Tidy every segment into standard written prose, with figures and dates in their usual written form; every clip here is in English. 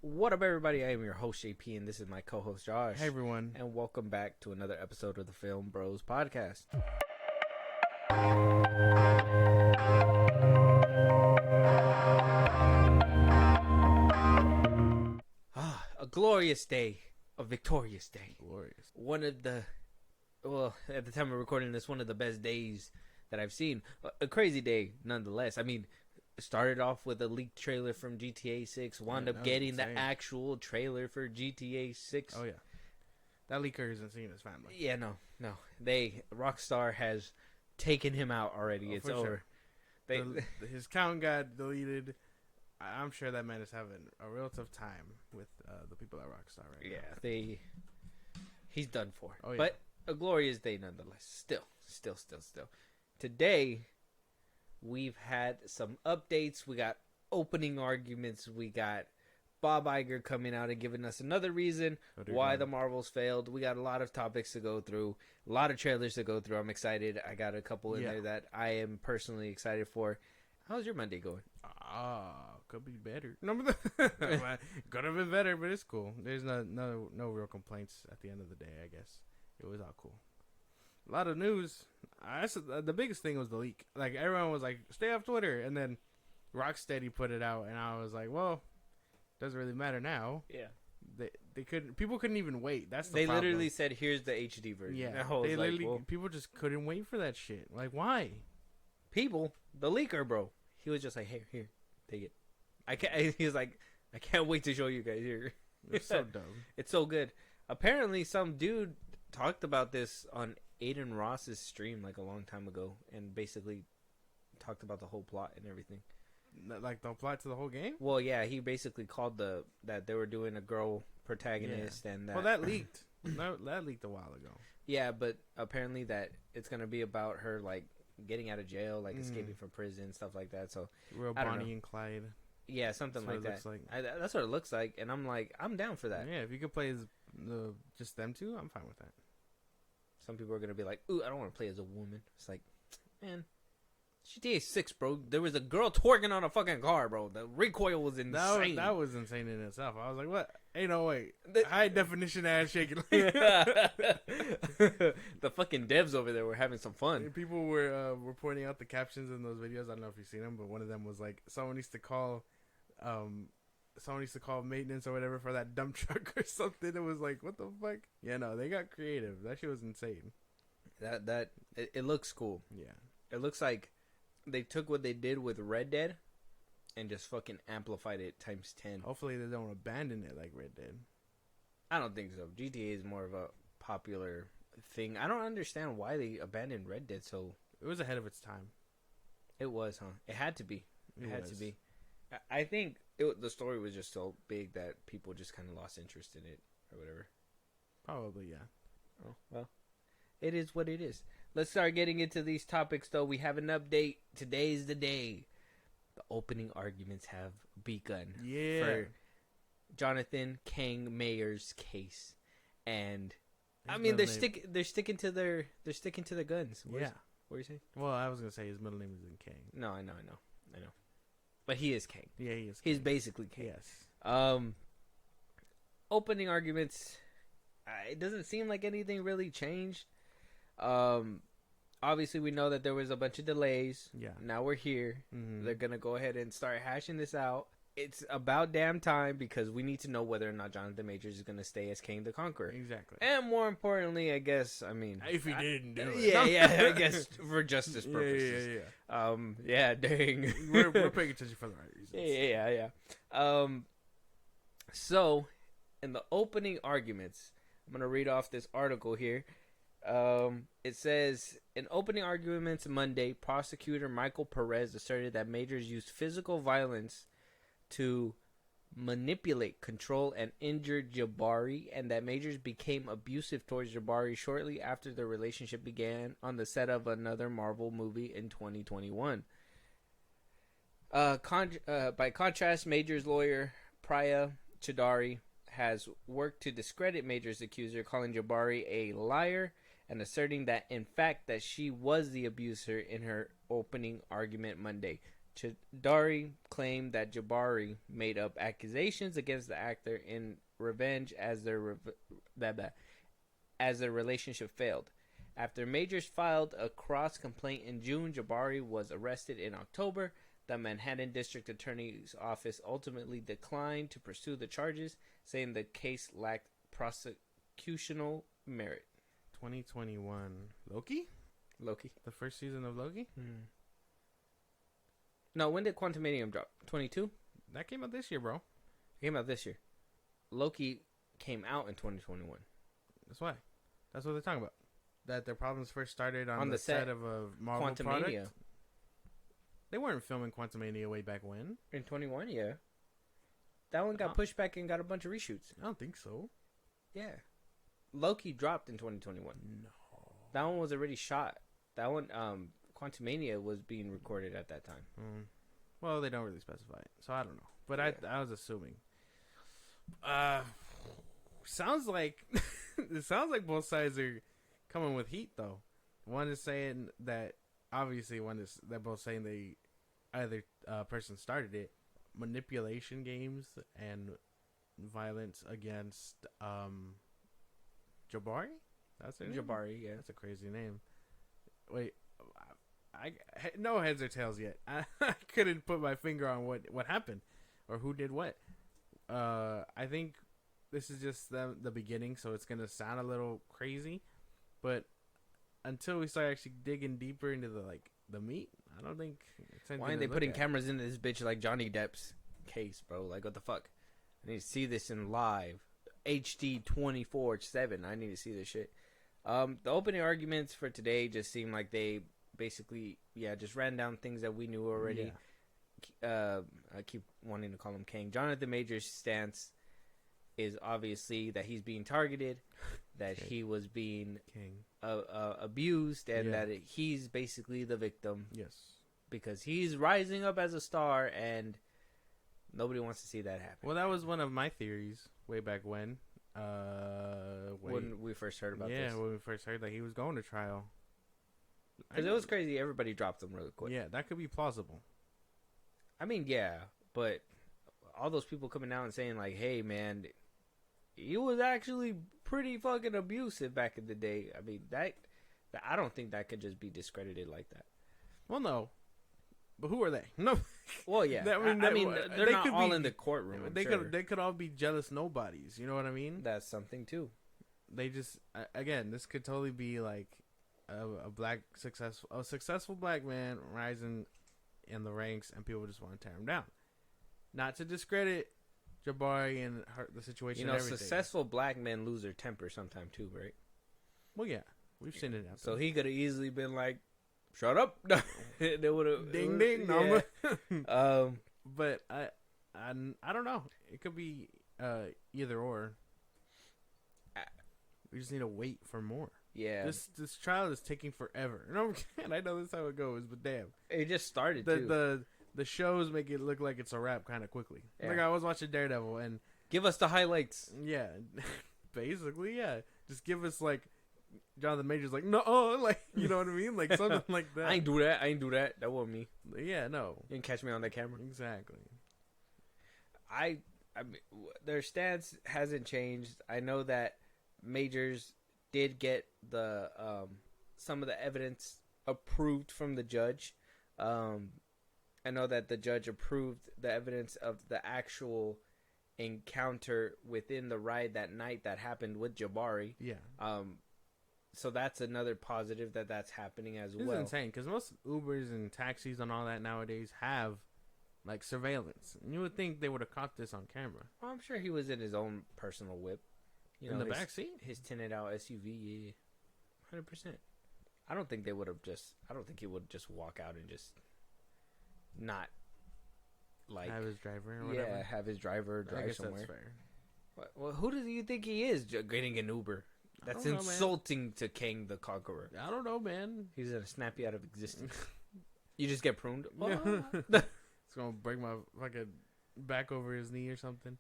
What up, everybody? I am your host, JP, and this is my co-host, Josh. Hey, everyone. And welcome back to another episode of the Film Bros Podcast. A glorious day. A victorious day. Glorious. One of the, at the time of recording this, one of the best days that I've seen. A crazy day, nonetheless. I mean, started off with a leaked trailer from GTA 6, wound up getting the actual trailer for GTA 6. Oh, yeah. That leaker isn't seeing his family. Yeah, no. Rockstar has taken him out already. It's over. Sure. His account got deleted. I'm sure that man is having a real tough time with the people at Rockstar right now. Yeah, he's done for. Oh, yeah. But a glorious day nonetheless. Still. Today, we've had some updates. We got opening arguments. We got Bob Iger coming out and giving us another reason why the Marvels failed. We got a lot of topics to go through, a lot of trailers to go through. I'm excited. I got a couple in there that I am personally excited for. How's your Monday going? Could be better. Could have been better, but it's cool. There's no real complaints at the end of the day, I guess. It was all cool. A lot of news. The biggest thing was the leak. Like, everyone was like, stay off Twitter. And then Rocksteady put it out, and I was like, well, doesn't really matter now. Yeah. People couldn't even wait. That's the problem. They literally said, here's the HD version. Yeah. People just couldn't wait for that shit. Like, why? People, the leaker, bro. He was just like, hey, here, take it. He was like, I can't wait to show you guys here. It's so dumb. It's so good. Apparently, some dude talked about this on Aiden Ross's stream like a long time ago, and basically talked about the whole plot and everything. Like the plot to the whole game? Well, yeah, he basically called that they were doing a girl protagonist, and that. Well, that leaked. That leaked a while ago. Yeah, but apparently that it's gonna be about her like getting out of jail, like escaping from prison, stuff like that. So real Bonnie and Clyde. Yeah, something like that. That's what it looks like, and I'm like, I'm down for that. Yeah, if you could play as just them two, I'm fine with that. Some people are gonna be like, "Ooh, I don't want to play as a woman." It's like, man, GTA 6, bro. There was a girl twerking on a fucking car, bro. The recoil was insane. That was insane in itself. I was like, what? Ain't no way. High definition ass shaking. The fucking devs over there were having some fun. And people were pointing out the captions in those videos. I don't know if you've seen them, but one of them was like, someone needs to call maintenance or whatever for that dump truck or something. It was like, what the fuck? Yeah, no, they got creative. That shit was insane. It looks cool. Yeah. It looks like they took what they did with Red Dead and just fucking amplified it times 10. Hopefully they don't abandon it like Red Dead. I don't think so. GTA is more of a popular thing. I don't understand why they abandoned Red Dead so... It was ahead of its time. It was, huh? It had to be. It had to be. I think the story was just so big that people just kind of lost interest in it or whatever. Probably, yeah. Oh, well. It is what it is. Let's start getting into these topics, though. We have an update. Today's the day. The opening arguments have begun. Yeah. For Jonathan Kang Mayer's case, and I mean they're sticking to their guns. What are you saying? Well, I was gonna say his middle name isn't Kang. No, I know, but he is Kang. Yeah, he is. He's basically Kang. Yes. Opening arguments. It doesn't seem like anything really changed. Obviously, we know that there was a bunch of delays. Yeah. Now we're here. Mm-hmm. They're going to go ahead and start hashing this out. It's about damn time because we need to know whether or not Jonathan Majors is going to stay as King the Conqueror. Exactly. And more importantly, I guess, if he didn't do it. Yeah, I guess for justice purposes. Yeah. Dang. We're paying attention for the right reasons. Yeah. So, in the opening arguments, I'm going to read off this article here. It says, in opening arguments Monday, prosecutor Michael Perez asserted that Majors used physical violence to manipulate, control, and injure Jabari, and that Majors became abusive towards Jabari shortly after their relationship began on the set of another Marvel movie in 2021. By contrast, Majors' lawyer, Priya Chidari, has worked to discredit Majors' accuser, calling Jabari a liar and asserting that, in fact, that she was the abuser in her opening argument Monday. Chidari claimed that Jabari made up accusations against the actor in revenge as their relationship failed. After Majors filed a cross complaint in June, Jabari was arrested in October. The Manhattan District Attorney's Office ultimately declined to pursue the charges, saying the case lacked prosecutorial merit. 2021 Loki? The first season of Loki? No, when did Quantumanium drop? 22? That came out this year, bro. It came out this year. Loki came out in 2021. That's why. That's what they're talking about. That their problems first started on the set of a Marvel product. They weren't filming Quantumania way back when. In 21, yeah. That one got pushed back and got a bunch of reshoots. I don't think so. Yeah. Loki dropped in 2021. No. That one was already shot. That one, Quantumania was being recorded at that time. Well, they don't really specify it, so I don't know. But yeah. I was assuming. Sounds like it sounds like both sides are coming with heat, though. One is saying that obviously they're both saying they either person started it, manipulation games and violence against Jabari. That's it. Jabari, yeah, that's a crazy name. Wait, I no heads or tails yet. I couldn't put my finger on what happened or who did what. I think this is just the beginning, so it's gonna sound a little crazy, but until we start actually digging deeper into the meat, I don't think. Why aren't they putting cameras into this bitch like Johnny Depp's case, bro? Like, what the fuck? I need to see this in live, HD 24/7. I need to see this shit. The opening arguments for today just seemed like they basically, just ran down things that we knew already. Yeah. I keep wanting to call him Kang. Jonathan Majors' stance is obviously that he's being targeted, that he was being abused, and that he's basically the victim. Yes. Because he's rising up as a star, and nobody wants to see that happen. Well, that was one of my theories way back when. When we first heard about this. Yeah, when we first heard that he was going to trial. Because it was crazy. Everybody dropped him really quick. Yeah, that could be plausible. I mean, yeah, but all those people coming out and saying, like, hey, man, he was actually pretty fucking abusive back in the day. I mean, that I don't think that could just be discredited like that. Well, no. But who are they? No. Well, yeah. I mean, they're not all in the courtroom. They could all be jealous nobodies. You know what I mean? That's something too. They just again, this could totally be like a successful black man rising in the ranks, and people just want to tear him down. Not to discredit Jabari and the situation. You know, successful black men lose their temper sometime too, right? Well, yeah, we've seen it happen. So he could have easily been like, "Shut up!" They would have ding ding. No. Yeah. But I don't know. It could be either or. We just need to wait for more. Yeah. This trial is taking forever. No, and I know this is how it goes, but damn, it just started. The shows make it look like it's a wrap kind of quickly. Yeah. Like I was watching Daredevil, and give us the highlights. Yeah, basically, yeah. Just give us like Jonathan Majors, like no, like you know what I mean, like something like that. I ain't do that. That wasn't me. Yeah, no, you didn't catch me on that camera. Exactly. I mean, their stance hasn't changed. I know that Majors did get the some of the evidence approved from the judge. I know that the judge approved the evidence of the actual encounter within the ride that night that happened with Jabari. Yeah. So that's another positive that's happening as well. It's insane because most Ubers and taxis and all that nowadays have like surveillance. And you would think they would have caught this on camera. Well, I'm sure he was in his own personal whip. You in the back seat? His tinted out SUV, yeah. 100%. I don't think he would just walk out and just not like have his driver or whatever. Yeah, have his driver drive I guess somewhere. That's fair. Well, who do you think he is getting an Uber? That's insulting to Kang the Conqueror. I don't know, man. He's gonna snap you out of existence. You just get pruned. It's gonna break my fucking back over his knee or something.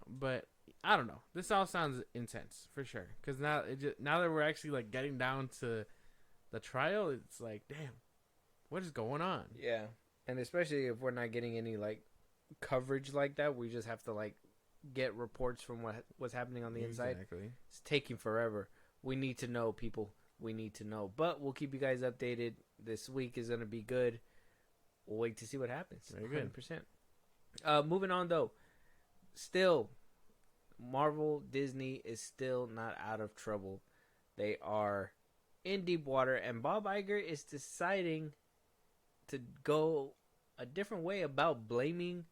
But I don't know. This all sounds intense for sure. Because now that we're actually like getting down to the trial, it's like, damn, what is going on? Yeah. And especially if we're not getting any like coverage like that, we just have to like get reports from what's happening on the inside. Exactly. It's taking forever. We need to know, people. We need to know. But we'll keep you guys updated. This week is going to be good. We'll wait to see what happens. Very good. 100%. Moving on, though. Still, Marvel, Disney is still not out of trouble. They are in deep water. And Bob Iger is deciding to go a different way about blaming,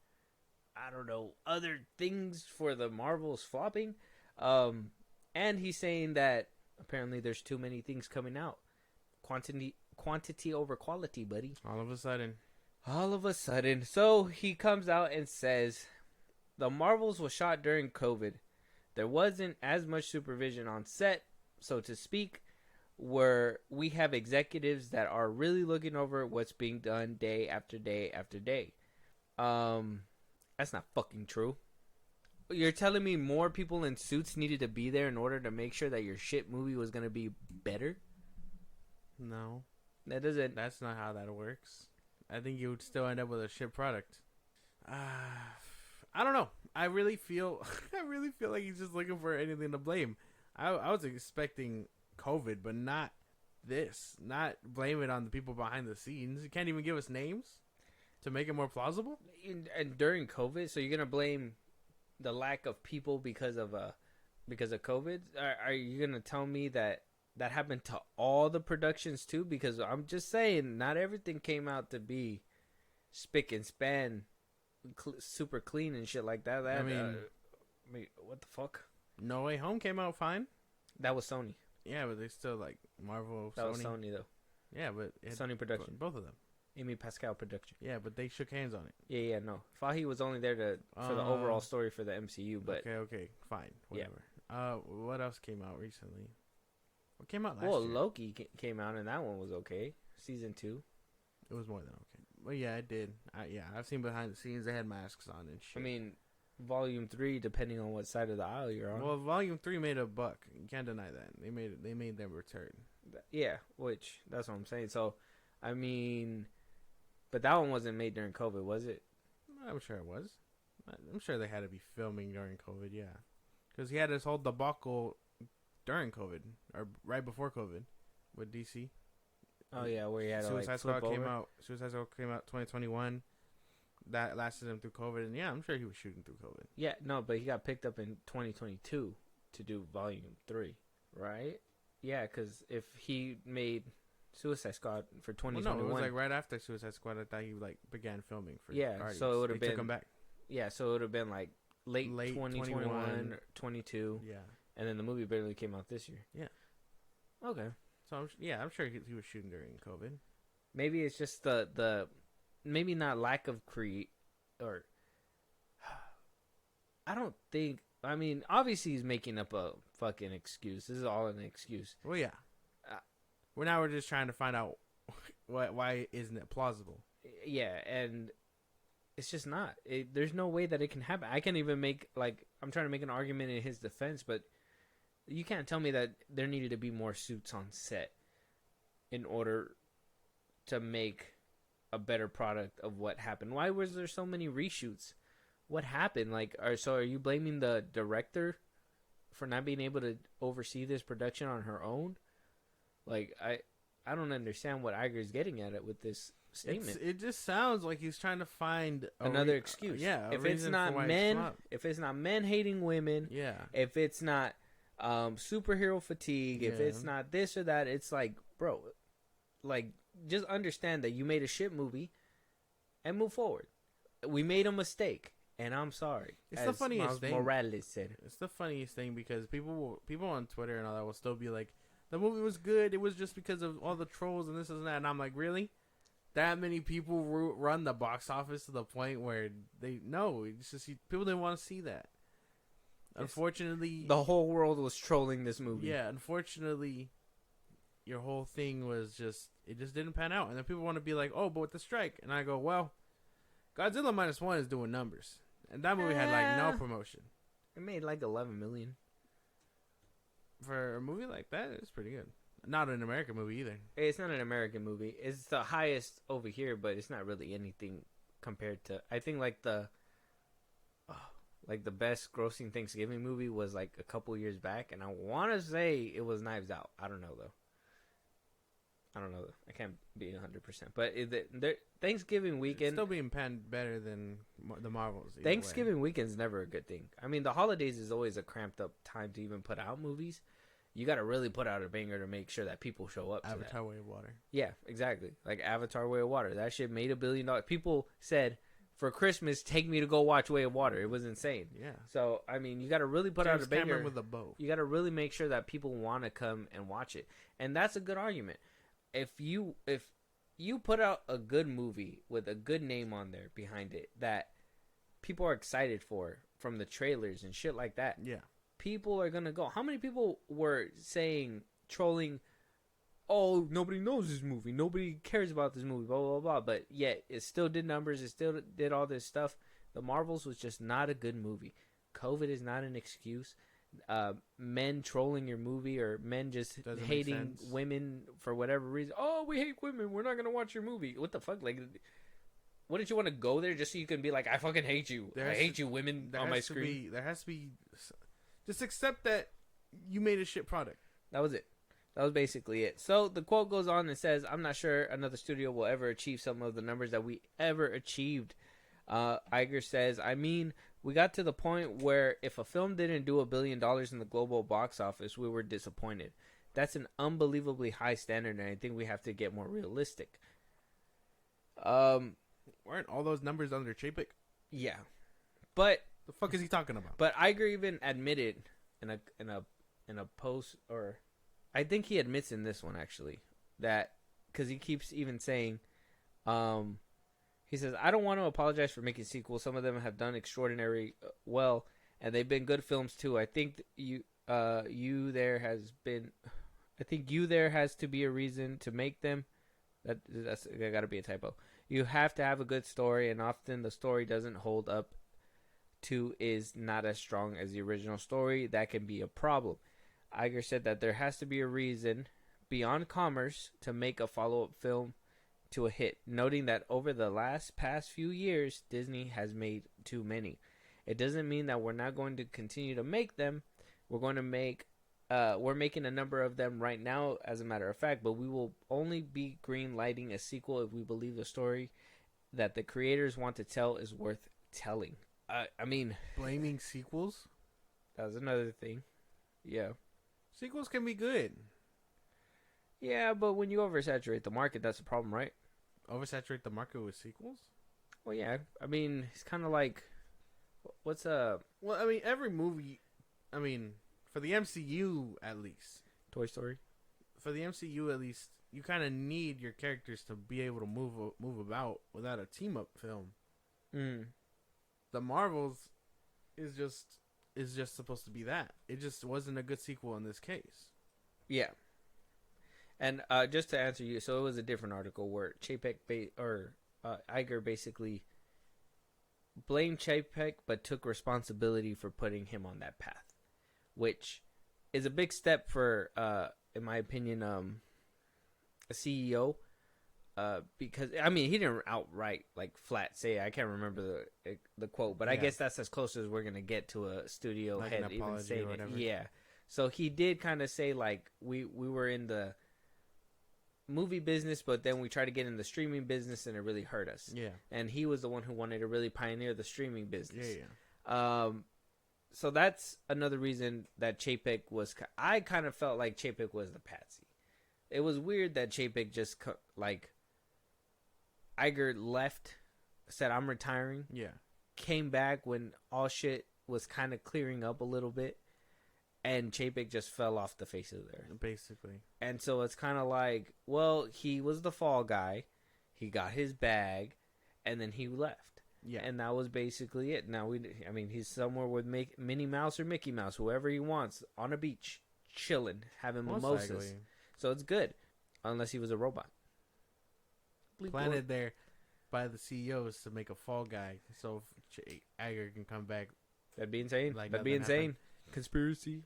I don't know, other things for the Marvels flopping. And he's saying that apparently there's too many things coming out. Quantity over quality, buddy. All of a sudden. So he comes out and says, the Marvels was shot during COVID. There wasn't as much supervision on set, so to speak, where we have executives that are really looking over what's being done day after day after day. That's not fucking true. You're telling me more people in suits needed to be there in order to make sure that your shit movie was going to be better? No. That's not how that works. I think you would still end up with a shit product. I don't know. I really feel like he's just looking for anything to blame. I was expecting COVID, but not this. Not blame it on the people behind the scenes. You can't even give us names to make it more plausible. And during COVID, so you're gonna blame the lack of people because of COVID? Are you gonna tell me that happened to all the productions too? Because I'm just saying, not everything came out to be spick and span, super clean and shit like that. I mean, what the fuck? No Way Home came out fine. That was Sony. Yeah, but they still like Marvel. That Sony. was Sony though. Yeah, but Sony production. Both of them. Amy Pascal production. Yeah, but they shook hands on it. Yeah, no. Fahi was only there for the overall story for the MCU, but okay, fine, whatever. Yeah. What else came out recently? What came out last year? Well, Loki came out, and that one was okay. Season 2. It was more than okay. Well, yeah, it did. I've seen behind the scenes. They had masks on and shit. I mean, Volume 3, depending on what side of the aisle you're on. Well, Volume 3 made a buck. You can't deny that. They made their return. Yeah, which that's what I'm saying. So, I mean, but that one wasn't made during COVID, was it? I'm sure it was. I'm sure they had to be filming during COVID. Yeah, because he had this whole debacle during COVID or right before COVID with DC. Oh yeah, where he had Suicide Squad came out. Suicide Squad came out 2021. That lasted him through COVID, and yeah, I'm sure he was shooting through COVID. Yeah, no, but he got picked up in 2022 to do Volume 3, right? Yeah, because if he made Suicide Squad for 2021, well, no, it was like right after Suicide Squad. I thought he like began filming for Guardians. So it would have been. Took him back. Yeah, so it would have been like late 2021, 22. Yeah, and then the movie barely came out this year. Yeah. Okay. So I'm sure he was shooting during COVID. Maybe it's just the maybe not lack of or I don't think. I mean, obviously he's making up a fucking excuse. This is all an excuse. Well, yeah. We're just trying to find out why isn't it plausible? Yeah, and it's just not. There's no way that it can happen. I can't even I'm trying to make an argument in his defense, but you can't tell me that there needed to be more suits on set in order to make a better product of what happened. Why was there so many reshoots? What happened? Are you blaming the director for not being able to oversee this production on her own? I don't understand what Iger's getting at it with this statement. It just sounds like he's trying to find another excuse. If it's not men hating women, if it's not superhero fatigue, if it's not this or that, it's like, bro, just understand that you made a shit movie and move forward. We made a mistake, and I'm sorry. It's the funniest thing. Morales said. It's the funniest thing because people on Twitter and all that will still be like, the movie was good. It was just because of all the trolls and this and that. And I'm like, really? That many people run the box office to the point where it's just people didn't want to see that. Unfortunately, the whole world was trolling this movie. Yeah, unfortunately, your whole thing was it just didn't pan out. And then people want to be like, oh, but with the strike. And I go, well, Godzilla -1 is doing numbers. And that movie had no promotion. It made 11 million. For a movie like that, it's pretty good. Not an American movie either. It's not an American movie. It's the highest over here, but it's not really anything compared to. I think like the best grossing Thanksgiving movie was like a couple years back, and I want to say it was Knives Out. I don't know though. I can't be 100%. But Thanksgiving weekend, It's still being panned better than the Marvels. Thanksgiving weekend's never a good thing. I mean, the holidays is always a cramped up time to even put out movies. You got to really put out a banger to make sure that people show up. Avatar: Way of Water. Yeah, exactly. Like Avatar: Way of Water. That shit made $1 billion. People said, for Christmas, take me to go watch Way of Water. It was insane. Yeah. So, I mean, you got to really put out a banger. Cameron with a bow. You got to really make sure that people want to come and watch it. And that's a good argument. If you put out a good movie with a good name on there behind it that people are excited for from the trailers and shit like that. Yeah. People are going to go. How many people were trolling, oh, nobody knows this movie. Nobody cares about this movie, blah, blah, blah. But yet, it still did numbers. It still did all this stuff. The Marvels was just not a good movie. COVID is not an excuse. Men trolling your movie or men just hating women for whatever reason. Oh, we hate women. We're not going to watch your movie. What the fuck? Like, what did you want to go there just so you can be like, I fucking hate you. I hate you, women, on my screen? There has to be... Just accept that you made a shit product. That was it. That was basically it. So the quote goes on and says, I'm not sure another studio will ever achieve some of the numbers that we ever achieved. Iger says, I mean, we got to the point where if a film didn't do $1 billion in the global box office, we were disappointed. That's an unbelievably high standard, and I think we have to get more realistic. Weren't all those numbers under Chapek? Yeah. But... The fuck is he talking about? But Iger even admitted in a post, or I think he admits in this one actually, that because he keeps even saying, he says, I don't want to apologize for making sequels. Some of them have done extraordinary well, and they've been good films too. I think there has to be a reason to make them. That's got to be a typo. You have to have a good story, and often the story doesn't hold up to is not as strong as the original story. That can be a problem. Iger said that there has to be a reason beyond commerce to make a follow-up film to a hit, noting that over the past few years, Disney has made too many. It doesn't mean that we're not going to continue to make them. We're making a number of them right now, as a matter of fact, but we will only be green lighting a sequel if we believe the story that the creators want to tell is worth telling. I mean... Blaming sequels? That was another thing. Yeah. Sequels can be good. Yeah, but when you oversaturate the market, that's a problem, right? Oversaturate the market with sequels? Well, yeah. I mean, it's kind of like... What's Well, I mean, every movie... I mean, for the MCU, at least. Toy Story? For the MCU, at least, you kind of need your characters to be able to move about without a team-up film. The Marvels is just supposed to be that. It just wasn't a good sequel in this case. Yeah. And just to answer you, so it was a different article where Iger basically blamed Chapek but took responsibility for putting him on that path, which is a big step for, in my opinion, a CEO. Because I mean, he didn't outright like flat say. I can't remember the quote, but I guess that's as close as we're gonna get to a studio like head even saying it. Yeah. So he did kind of say like we were in the movie business, but then we tried to get in the streaming business, and it really hurt us. Yeah. And he was the one who wanted to really pioneer the streaming business. Yeah. So that's another reason that Chapek was. I kind of felt like Chapek was the patsy. It was weird that Chapek just like. Iger left, said I'm retiring. Yeah. Came back when all shit was kind of clearing up a little bit, and Chapek just fell off the face of the earth. Basically. And so it's kind of like, well, he was the fall guy. He got his bag, and then he left. Yeah. And that was basically it. Now, he's somewhere with Minnie Mouse or Mickey Mouse, whoever he wants, on a beach, chilling, having mimosas. Likely. So it's good, unless he was a robot. Planted there by the CEOs to make a fall guy, so Iger can come back. That'd be insane. Like That'd be insane. Conspiracy.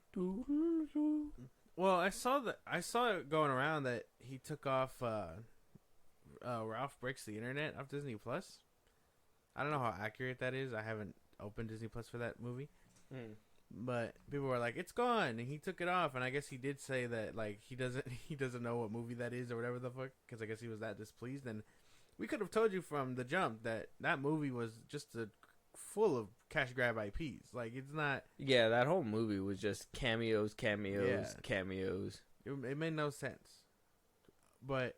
Well, I saw it going around that he took off Ralph Breaks the Internet off Disney Plus. I don't know how accurate that is. I haven't opened Disney Plus for that movie. But people were like, "It's gone," and he took it off. And I guess he did say that like he doesn't know what movie that is or whatever the fuck, because I guess he was that displeased. And we could have told you from the jump that movie was just full of cash grab IPs. Like, it's not. Yeah, that whole movie was just cameos. It made no sense. But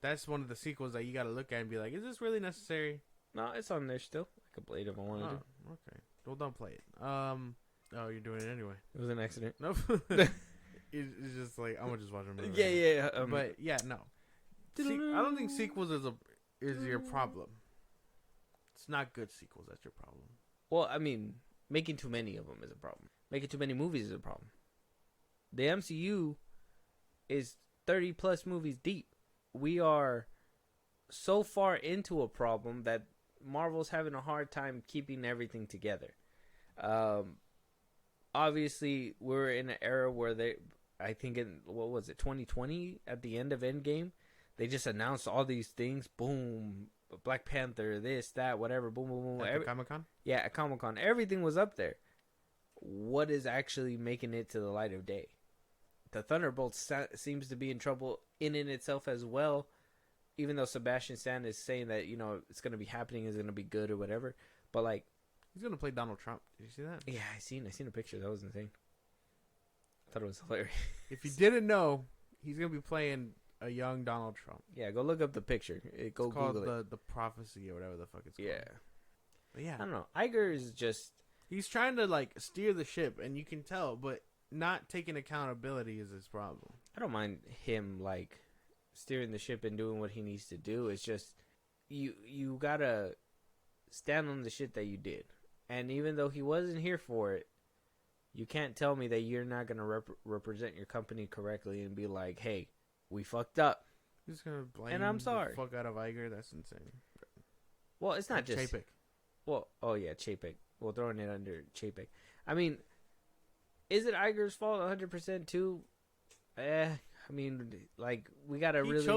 that's one of the sequels that you got to look at and be like, "Is this really necessary?" No, it's on there still. I could play it if I wanted to. Okay. Well, don't play it. Oh, you're doing it anyway. It was an accident. Nope. It's just like, I'm gonna just watch a movie. Yeah. But yeah, no. I don't think sequels is your problem. It's not good sequels that's your problem. Well, I mean, making too many of them is a problem. Making too many movies is a problem. The MCU is 30 plus movies deep. We are so far into a problem that Marvel's having a hard time keeping everything together. Obviously, we're in an era where I think in, 2020, at the end of Endgame, they just announced all these things. Boom, Black Panther, this, that, whatever, boom, boom, boom. At Comic-Con? Yeah, at Comic-Con. Everything was up there. What is actually making it to the light of day? The Thunderbolts seems to be in trouble in itself as well, even though Sebastian Stan is saying that, it's going to be happening, it's going to be good or whatever. But, like, he's going to play Donald Trump. Did you see that? Yeah, I seen a picture. That was insane. I thought it was hilarious. If you didn't know, he's going to be playing a young Donald Trump. Yeah, go look up the picture. It's called the Prophecy or whatever the fuck it's called. Yeah. But yeah. I don't know. Iger is just... He's trying to, like, steer the ship, and you can tell, but not taking accountability is his problem. I don't mind him, like, steering the ship and doing what he needs to do. It's just, you gotta stand on the shit that you did. And even though he wasn't here for it, you can't tell me that you're not going to represent your company correctly and be like, "Hey, we fucked up." He's going to blame and I'm sorry. The fuck out of Iger. That's insane. Well, it's not just... Chapek. Well, oh yeah, Chapek. We're throwing it under Chapek. I mean, is it Iger's fault 100% too? I mean, like, we got to really...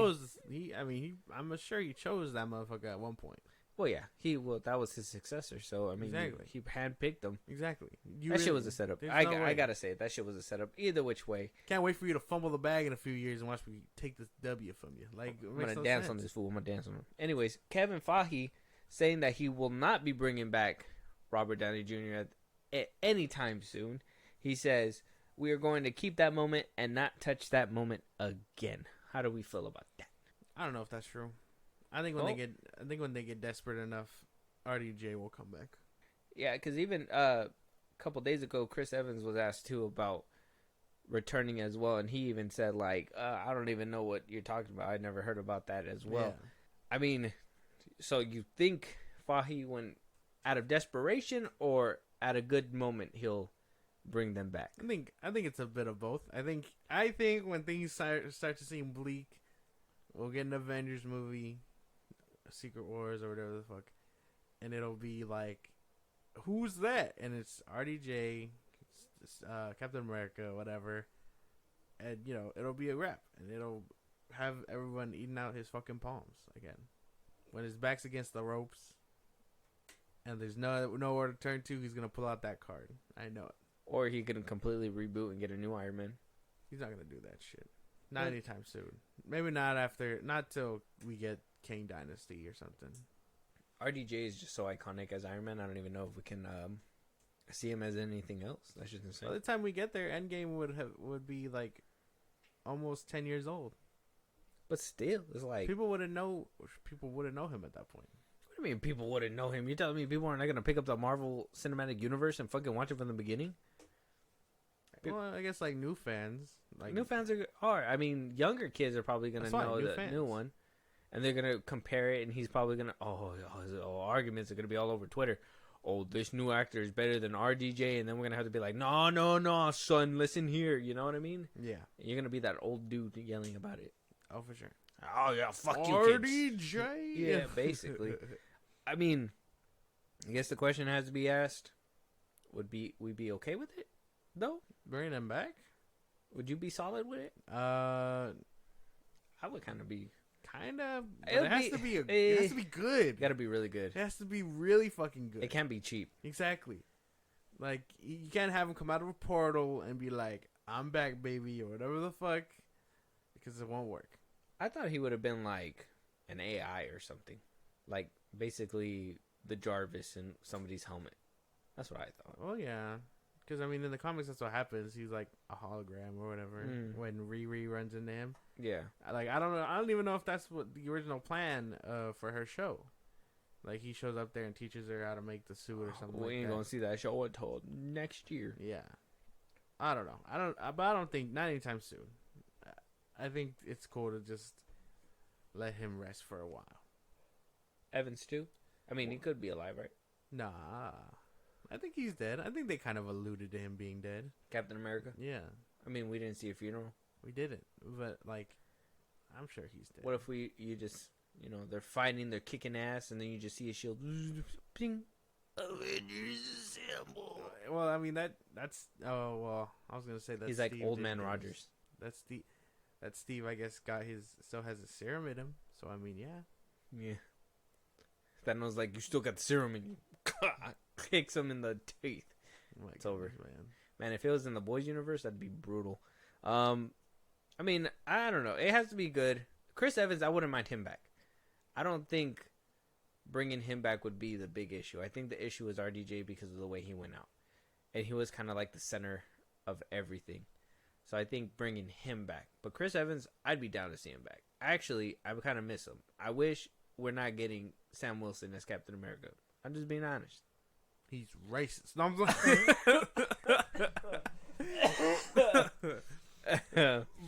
I'm sure he chose that motherfucker at one point. Well, yeah, that was his successor. So I mean, exactly. he handpicked him. Exactly. Shit was a setup. I gotta say that shit was a setup. Either which way. Can't wait for you to fumble the bag in a few years and watch me take this W from you. Like, I'm gonna dance on this fool. I'm gonna dance on him. Anyways, Kevin Feige saying that he will not be bringing back Robert Downey Jr. at any time soon. He says we are going to keep that moment and not touch that moment again. How do we feel about that? I don't know if that's true. I think when they get desperate enough, RDJ will come back. Yeah, because even a couple days ago, Chris Evans was asked too about returning as well, and he even said like, "I don't even know what you're talking about. I never heard about that as well." Yeah. I mean, so you think Feige, when out of desperation or at a good moment, he'll bring them back? I think it's a bit of both. I think when things start to seem bleak, we'll get an Avengers movie. Secret Wars or whatever the fuck, and it'll be like, who's that? And it's RDJ, it's Captain America, whatever, and it'll be a wrap, and it'll have everyone eating out his fucking palms again when his back's against the ropes, and there's nowhere to turn to. He's gonna pull out that card. I know it. Or he can completely reboot and get a new Iron Man. He's not gonna do that shit. Not anytime soon. Maybe not till we get Kang Dynasty or something. RDJ is just so iconic as Iron Man. I don't even know if we can see him as anything else. That's just insane. By the time we get there, Endgame would be like almost 10 years old. But still, it's like people wouldn't know him at that point. What do you mean people wouldn't know him? You're telling me people are not gonna pick up the Marvel Cinematic Universe and fucking watch it from the beginning? Well, I guess like new fans. Like new fans are. I mean, younger kids are probably gonna know the new one, and they're gonna compare it. And he's probably gonna his arguments are gonna be all over Twitter. Oh, this new actor is better than RDJ, and then we're gonna have to be like, no, son, listen here. You know what I mean? Yeah. You're gonna be that old dude yelling about it. Oh, for sure. Oh yeah, fuck you, RDJ. Yeah, basically. I mean, I guess the question has to be asked: would we be okay with it, though? Bringing him back? Would you be solid with it? I would kind of be. It has to be it has to be good. Got to be really good. It has to be really fucking good. It can't be cheap. Exactly. Like, you can't have him come out of a portal and be like, "I'm back, baby," or whatever the fuck, because it won't work. I thought he would have been like an AI or something, like basically the Jarvis in somebody's helmet. That's what I thought. Oh yeah, because I mean, in the comics, that's what happens. He's like a hologram or whatever when Riri runs into him. Yeah. Like, I don't know. I don't even know if that's what the original plan for her show. Like, he shows up there and teaches her how to make the suit or something. We ain't gonna see that show until next year. Yeah. I don't know. But I don't think, not anytime soon. I think it's cool to just let him rest for a while. Evans too? I mean, he could be alive, right? Nah. I think he's dead. I think they kind of alluded to him being dead. Captain America? Yeah. I mean, we didn't see a funeral. We didn't. But, like, I'm sure he's dead. What if you just, they're fighting, they're kicking ass, and then you just see a shield. Ping. Avengers assemble. Well, I mean, that's... Oh, well, I was going to say that's He's like Steve Old Man Ditko. Rogers. That's Steve, I guess, still has his serum in him. So, I mean, yeah. Yeah. Thanos like, you still got the serum in you. Kicks him in the teeth. Oh It's over. Man. Man, if it was in the boys universe, that'd be brutal. I mean, I don't know. It has to be good. Chris Evans, I wouldn't mind him back. I don't think bringing him back would be the big issue. I think the issue is RDJ because of the way he went out. And he was kind of like the center of everything. So I think bringing him back. But Chris Evans, I'd be down to see him back. Actually, I would kind of miss him. I wish we're not getting Sam Wilson as Captain America. I'm just being honest. He's racist. No,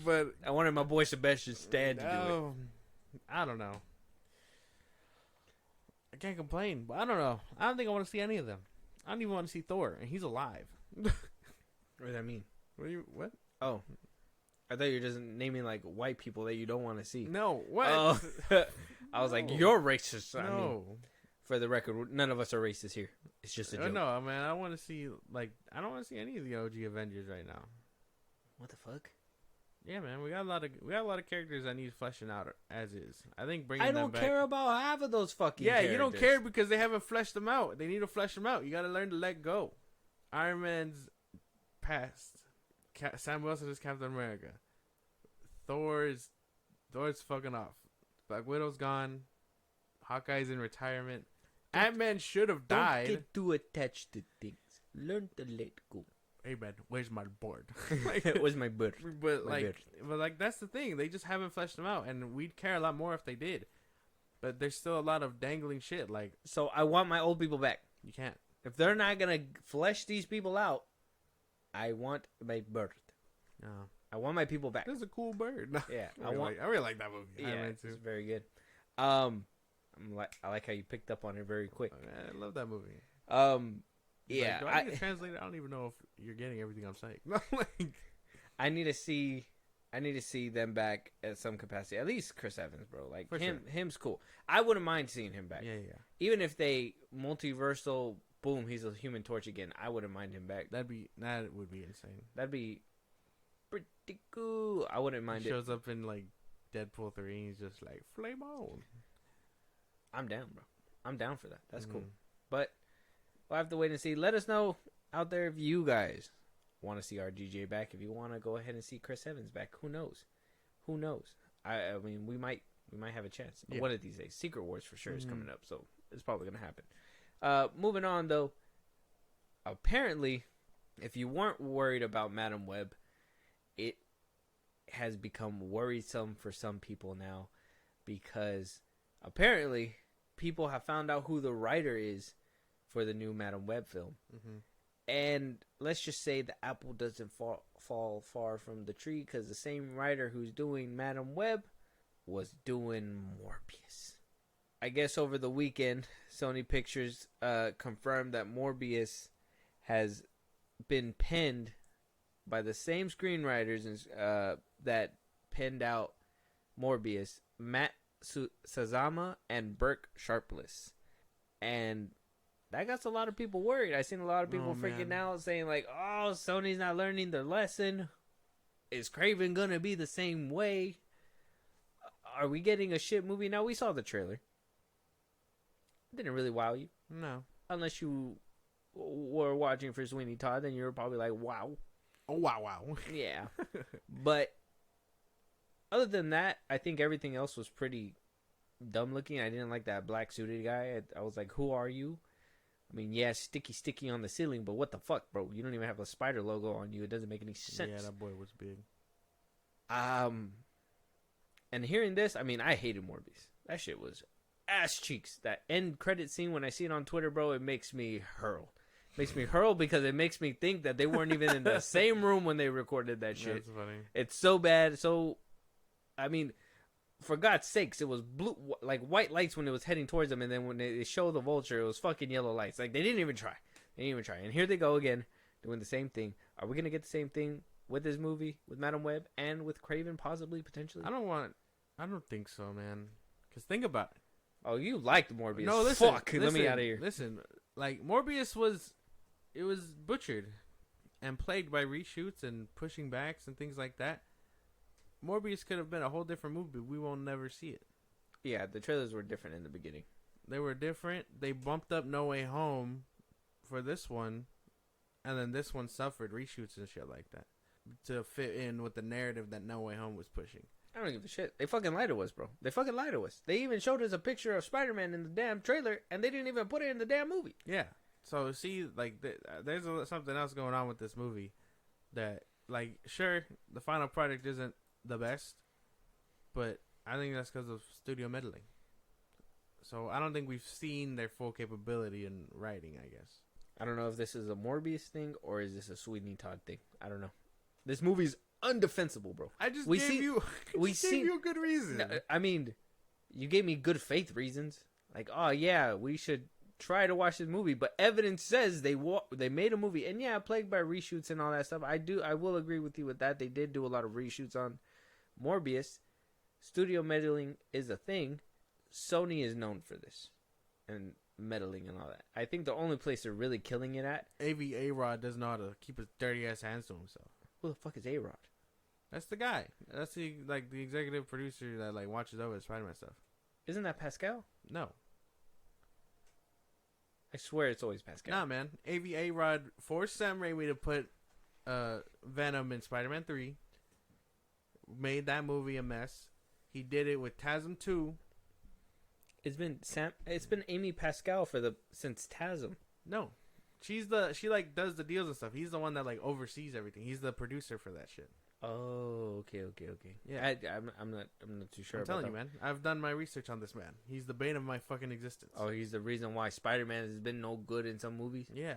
but I wanted my boy Sebastian Stan to do it. I don't know. I can't complain, but I don't know. I don't think I want to see any of them. I don't even want to see Thor, and he's alive. What does that mean? What? Oh. I thought you were just naming like white people that you don't want to see. No, what? Oh. I was like, you're racist. I mean, No. for the record, none of us are racist here. It's just a joke. No, man. I want to see I don't want to see any of the OG Avengers right now. What the fuck? Yeah, man. We got a lot of characters that need fleshing out as is. I think bringing I them don't back. care about half of those fucking Yeah, characters. you don't care because they haven't fleshed them out. They need to flesh them out. You got to learn to let go. Iron Man's passed. Sam Wilson is Captain America. Thor's fucking off. Black Widow's gone. Hawkeye's in retirement. Ant-Man should have died. Don't get too attached to things. Learn to let go. Hey man, where's my board? Where's my bird? But that's the thing. They just haven't fleshed them out, and we'd care a lot more if they did. But there's still a lot of dangling shit. Like, So I want my old people back. you can't. If they're not gonna flesh these people out, I want my bird. No, I want my people back. that's a cool bird. No. Yeah, I really like that movie. Yeah, Iron Man it's 2. very good. I like how you picked up on it very quick. I love that movie. Yeah, Like, do I need to translate it? I don't even know if you're getting everything I'm saying. I need to see them back at some capacity. At least Chris Evans, bro. Like For him's cool. I wouldn't mind seeing him back. Yeah. Even if they multiversal, boom, he's a Human Torch again. I wouldn't mind him back. That would be insane. That'd be pretty cool. I wouldn't mind He it. shows up in like Deadpool 3 and he's just like, flame on. I'm down, bro. I'm down for that. That's cool. Mhm. But we'll have to wait and see. Let us know out there if you guys want to see our DJ back. If you want to go ahead and see Chris Evans back, who knows? Who knows? I mean, we might have a chance. Yeah. One of these days. Secret Wars for sure is coming Mhm. up, so it's probably going to happen. Moving on, though. Apparently, if you weren't worried about Madam Web, it has become worrisome for some people now because apparently people have found out who the writer is for the new Madam Web film. Mm-hmm. And let's just say the apple doesn't fall far from the tree because the same writer who's doing Madam Web was doing Morbius. I guess over the weekend, Sony Pictures confirmed that Morbius has been penned by the same screenwriters that penned out Morbius, Matt Sazama and Burke Sharpless. And that got a lot of people worried. I seen a lot of people freaking out saying like, oh, Sony's not learning their lesson. Is Craven gonna be the same way? Are we getting a shit movie? Now, we saw the trailer. It didn't really wow you. No. Unless you were watching for Sweeney Todd, then you were probably like, wow. Oh, wow. Yeah. But other than that, I think everything else was pretty dumb looking. I didn't like that black suited guy. I was like, who are you? I mean, yeah, sticky on the ceiling, but what the fuck, bro? You don't even have a spider logo on you. It doesn't make any sense. Yeah, that boy was big. And hearing this, I mean, I hated Morbius. That shit was ass cheeks. That end credit scene, when I see it on Twitter, bro, it makes me hurl. It makes me hurl because it makes me think that they weren't even in the same room when they recorded that shit. That's funny. It's so bad. So, I mean, for God's sakes, it was blue, like white lights when it was heading towards them, and then when they show the vulture, it was fucking yellow lights. Like, they didn't even try. And here they go again, doing the same thing. Are we gonna get the same thing with this movie, with Madam Web, and with Craven, possibly, potentially? I don't think so, man. Because think about it. Oh, you liked Morbius. No, listen. Fuck, let me out of here. Listen, like, Morbius was butchered and plagued by reshoots and pushing backs and things like that. Morbius could have been a whole different movie. We won't never see it. Yeah, the trailers were different in the beginning. They were different. They bumped up No Way Home for this one, and then this one suffered reshoots and shit like that to fit in with the narrative that No Way Home was pushing. I don't give a shit. They fucking lied to us, bro. They fucking lied to us. They even showed us a picture of Spider-Man in the damn trailer, and they didn't even put it in the damn movie. Yeah. So, see, like, there's something else going on with this movie that, like, sure, the final product isn't the best, but I think that's because of studio meddling. So, I don't think we've seen their full capability in writing, I guess. I don't know if this is a Morbius thing or is this a Sweeney Todd thing. I don't know. This movie's undefensible, bro. I just gave you a good reason. No, I mean, you gave me good faith reasons. Like, oh yeah, we should try to watch this movie, but evidence says they made a movie, and yeah, plagued by reshoots and all that stuff. I will agree with you with that. They did do a lot of reshoots on Morbius. Studio meddling is a thing. Sony is known for this and meddling and all that. I think the only place they're really killing it at, A-Rod doesn't know how to keep his dirty ass hands to himself. Who the fuck is A-Rod? That's the guy. That's the executive producer that like watches over the Spider-Man stuff. Isn't that Pascal? No. I swear it's always Pascal. Nah, man. A-Rod forced Sam Raimi to put Venom in Spider-Man 3. Made that movie a mess. He did it with TASM 2. It's been Amy Pascal since TASM. No. She does the deals and stuff. He's the one that like oversees everything. He's the producer for that shit. Oh, okay. Yeah, I'm not too sure. I'm telling you, man. I've done my research on this man. He's the bane of my fucking existence. Oh, he's the reason why Spider-Man has been no good in some movies. Yeah.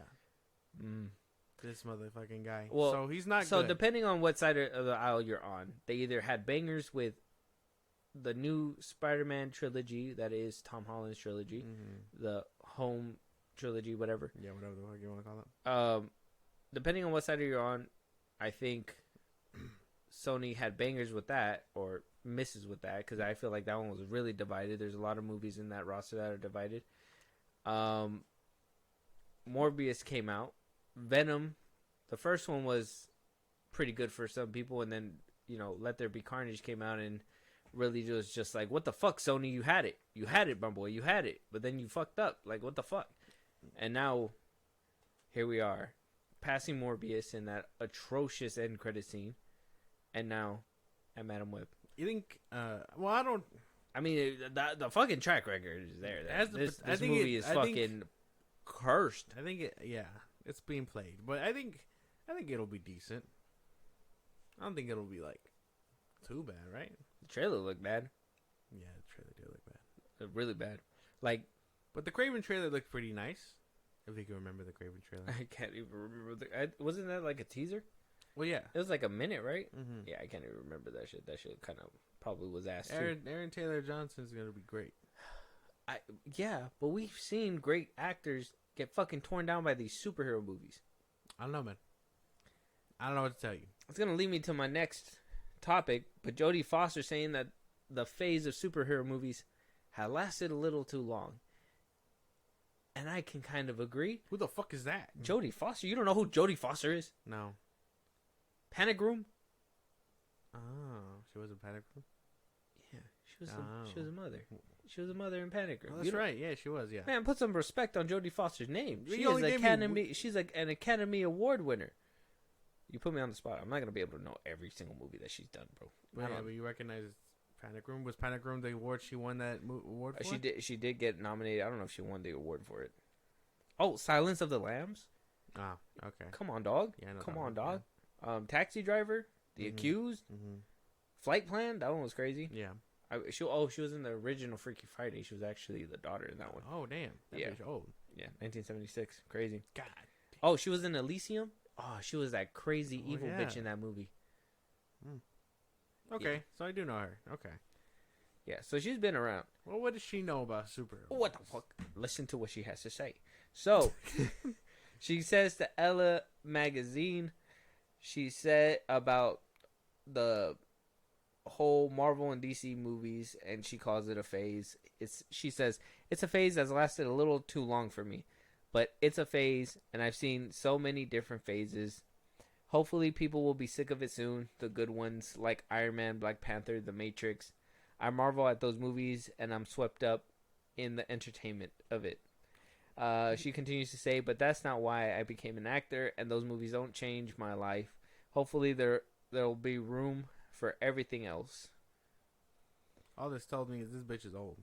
This motherfucking guy. Well, so he's not. So good. Depending on what side of the aisle you're on, they either had bangers with the new Spider-Man trilogy, that is Tom Holland's trilogy, the Home trilogy, whatever. Yeah, whatever the fuck you want to call it. Depending on what side you're on, I think Sony had bangers with that or misses with that, because I feel like that one was really divided. There's a lot of movies in that roster that are divided. Morbius came out. Venom, the first one was pretty good for some people, and then Let There Be Carnage came out and really was just like, what the fuck, Sony, you had it, my boy, you had it, but then you fucked up, like, what the fuck. And now here we are, passing Morbius in that atrocious end credit scene, and now at Madam Web. You think? Well, I don't. I mean, the fucking track record is there. This movie is fucking cursed. I think it's being played, but I think it'll be decent. I don't think it'll be like too bad, right? The trailer looked bad. Yeah, the trailer did look bad. Really bad. Like, but the Craven trailer looked pretty nice. If you can remember the Craven trailer, I can't even remember. Wasn't that like a teaser? Well, yeah, it was like a minute, right? Mm-hmm. Yeah, I can't even remember that shit. That shit kind of probably was ass too. Aaron Taylor Johnson's gonna be great. Yeah, but we've seen great actors get fucking torn down by these superhero movies. I don't know, man. I don't know what to tell you. It's gonna lead me to my next topic, but Jodie Foster saying that the phase of superhero movies had lasted a little too long. And I can kind of agree. Who the fuck is that? Jodie Foster? You don't know who Jodie Foster is? No. Panic Room? Oh, she was in Panic Room. Yeah, she was a mother. She was a mother in Panic Room. Oh, that's right. Yeah, she was. Yeah. Man, put some respect on Jodie Foster's name. You She only is gave Academy. She's like an Academy Award winner. You put me on the spot. I'm not gonna be able to know every single movie that she's done, bro. Yeah, but you recognize Panic Room. Was Panic Room the award she won that award for? She did. She did get nominated. I don't know if she won the award for it. Oh, Silence of the Lambs. Ah, okay. Come on, dog. Yeah, I know Come that on, one, dog. Taxi Driver, The Accused, Flight Plan. That one was crazy. Yeah. She was in the original Freaky Friday. She was actually the daughter in that one. Oh, damn. That bitch old. Yeah, 1976. Crazy. God. Oh, she was in Elysium. Oh, she was that crazy evil bitch in that movie. Okay, so I do know her. Okay. Yeah, so she's been around. Well, what does she know about superheroes? What the fuck? Listen to what she has to say. So, she says to Ella magazine, she said about the whole Marvel and DC movies, and she calls it a phase. She says, it's a phase that's lasted a little too long for me, but it's a phase, and I've seen so many different phases. Hopefully people will be sick of it soon, the good ones like Iron Man, Black Panther, The Matrix. I marvel at those movies, and I'm swept up in the entertainment of it. She continues to say, but that's not why I became an actor, and those movies don't change my life. Hopefully there'll be room for everything else. All this told me is this bitch is old.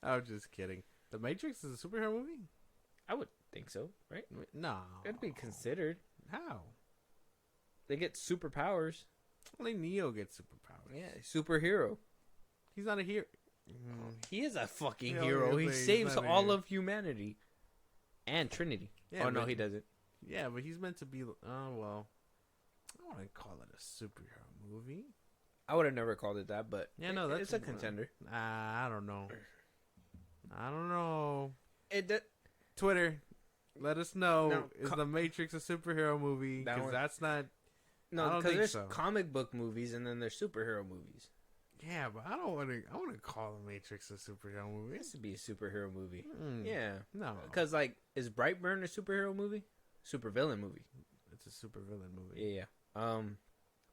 I was just kidding. The Matrix is a superhero movie? I would think so, right? No. It'd be considered. How? They get superpowers. Only Neo gets superpowers. Yeah, superhero. He's not a hero. He is a fucking Yeah, hero. He he's saves not a all hero. of humanity. And Trinity. Yeah, oh, no, but- he doesn't. Yeah, but he's meant to be. Oh, well. I wouldn't call it a superhero movie. I would have never called it that, but Yeah, no, that's it's a contender. I don't know. I don't know. It Twitter, let us know. No, Is The Matrix a superhero movie? That Because one- that's not. I No, don't because think there's so. comic book movies and then there's superhero movies. Yeah, but I don't want to. I want to call The Matrix a superhero movie. This would be a superhero movie. Mm, Yeah. No, Because, like, is Brightburn a superhero movie? Supervillain movie. it's a supervillain movie. Yeah.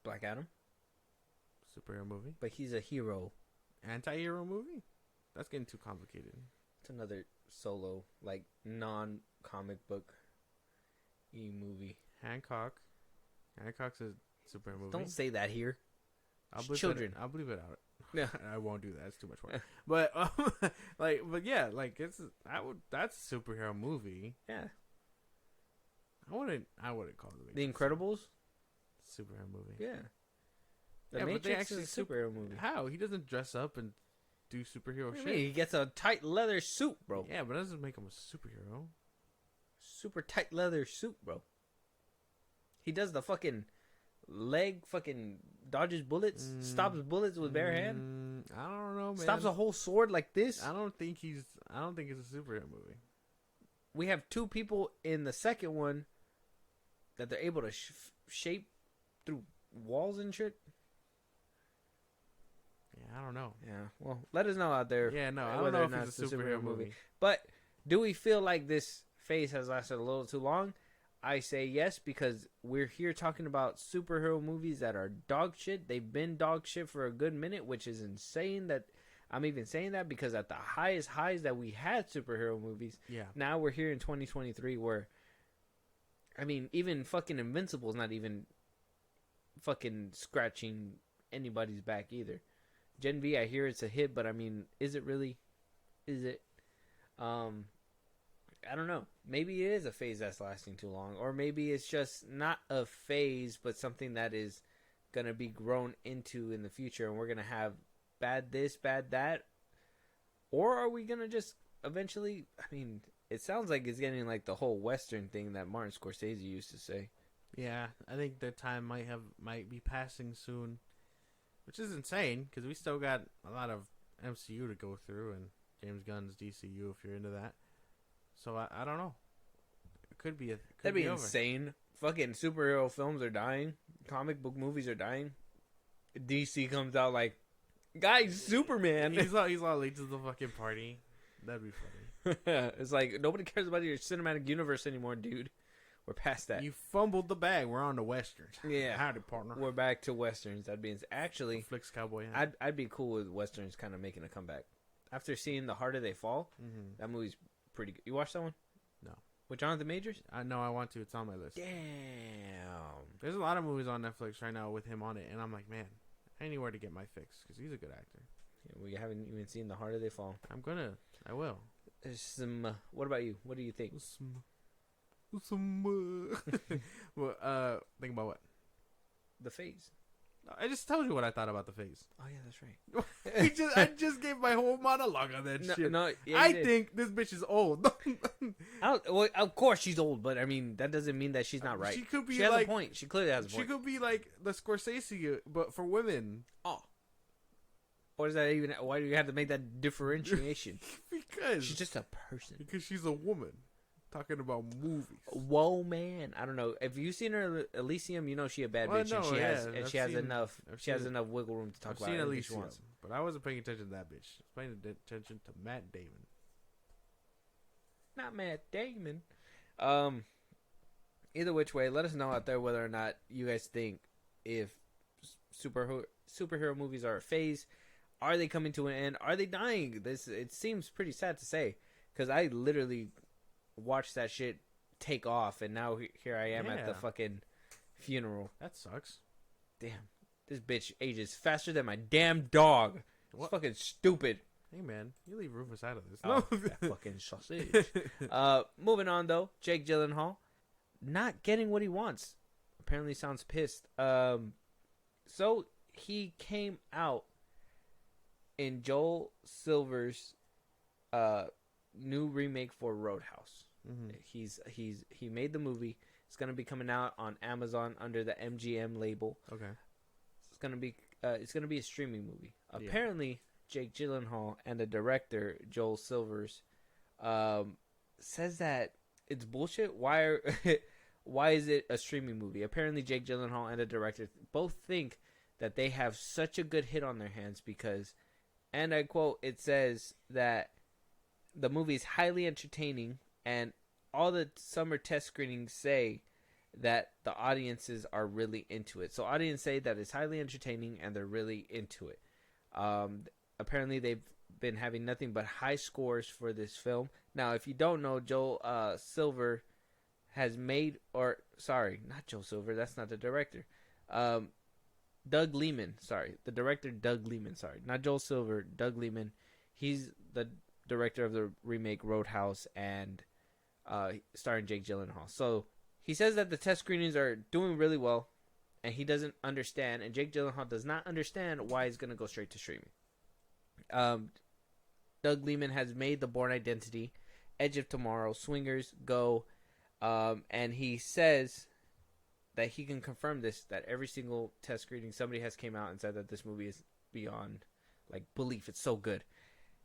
Black Adam. Superhero movie. But he's a hero. Anti-hero movie. That's getting too complicated. It's another solo, like, non-comic book movie. Hancock. Hancock's a superhero movie. Don't say that here. I'll bleep children. I'll bleep it out. Yeah. I won't do that. It's too much work. But but yeah, like that's a superhero movie. Yeah. I wouldn't call it The Incredibles? a superhero movie. Yeah. The Yeah, but they Matrix actually is a superhero movie. How? He doesn't dress up and do superhero What do you shit. mean? He gets a tight leather suit, bro. Yeah, but that doesn't make him a superhero. Super tight leather suit, bro. He does the fucking leg, fucking dodges bullets, stops bullets with bare hand, I don't know, man. stops a whole sword like this. I don't think it's a superhero movie. We have two people in the second one that they're able to shape through walls and shit. Yeah, I don't know. Yeah, well, let us know out there. Yeah, no, I whether don't or know not if it's a superhero movie. But do we feel like this phase has lasted a little too long? I say yes, because we're here talking about superhero movies that are dog shit. They've been dog shit for a good minute, which is insane that I'm even saying that, because at the highest highs that we had superhero movies, Yeah. now we're here in 2023 where, I mean, even fucking Invincible's not even fucking scratching anybody's back either. Gen V, I hear it's a hit, but I mean, is it really? Is it? I don't know. Maybe it is a phase that's lasting too long, or maybe it's just not a phase, but something that is gonna be grown into in the future, and we're gonna have bad this, bad that, or are we gonna just eventually? I mean, it sounds like it's getting like the whole Western thing that Martin Scorsese used to say. Yeah, I think the time might be passing soon, which is insane because we still got a lot of MCU to go through and James Gunn's DCU if you're into that. So I don't know. It could be That'd be over. insane. Fucking superhero films are dying. Comic book movies are dying. DC comes out like, guys, Superman. He's all late to the fucking party. That'd be funny. It's like nobody cares about your cinematic universe anymore, dude. We're past that. You fumbled the bag. We're on the westerns. Yeah. Howdy, partner. We're back to westerns. That means actually, Flicks cowboy hat. I'd be cool with westerns kind of making a comeback. After seeing The Harder They Fall, that movie's pretty good. You watched that one? No. With Jonathan Majors? I know I want to. It's on my list. Damn. There's a lot of movies on Netflix right now with him on it, and I'm like, man, anywhere to get my fix because he's a good actor. Yeah, we haven't even seen The Harder They Fall. I will. There's some. What about you? What do you think? Well, think about what? The Phase. I just told you what I thought about the Phase. Oh yeah, that's right. I just gave my whole monologue on that shit. No, yeah, I think this bitch is old. well, of course she's old, but I mean that doesn't mean that she's not right. She could be. She has a point. She clearly has a point. She could be like the Scorsese, but for women. Oh. What is that even? Why do you have to make that differentiation? Because she's just a person. Because she's a woman. Talking about movies. Whoa, man! I don't know. If you've seen her Elysium, you know she a bad bitch, and she has enough wiggle room to talk about. I've seen Elysium, but I wasn't paying attention to that bitch. I was paying attention to Matt Damon. Not Matt Damon. Either which way, let us know out there whether or not you guys think if superhero movies are a phase. Are they coming to an end? Are they dying? It seems pretty sad to say because I literally watched that shit take off, and now here I am at the fucking funeral. That sucks. Damn, this bitch ages faster than my damn dog. It's fucking stupid. Hey man, you leave Rufus out of this. Oh, that fucking sausage. Moving on though, Jake Gyllenhaal not getting what he wants. Apparently sounds pissed. So he came out in Joel Silver's new remake for Roadhouse. He made the movie. It's gonna be coming out on Amazon under the MGM label. Okay. It's gonna be a streaming movie. Yeah. Apparently, Jake Gyllenhaal and the director Joel Silvers says that it's bullshit. Why is it a streaming movie? Apparently, Jake Gyllenhaal and the director both think that they have such a good hit on their hands because, and I quote, it says that the movie is highly entertaining, and all the summer test screenings say that the audiences are really into it. So audiences say that it's highly entertaining, and they're really into it. Apparently, they've been having nothing but high scores for this film. Now, if you don't know, Joel Silver has made, not Joel Silver, that's not the director. Doug Liman, the director Doug Liman, not Joel Silver, Doug Liman. He's the director of the remake Roadhouse and starring Jake Gyllenhaal. So he says that the test screenings are doing really well, and he doesn't understand, and Jake Gyllenhaal does not understand why he's going to go straight to streaming. Doug Liman has made The Bourne Identity, Edge of Tomorrow, Swingers, Go, and he says that he can confirm this, that every single test screening somebody has came out and said that this movie is beyond belief. It's so good.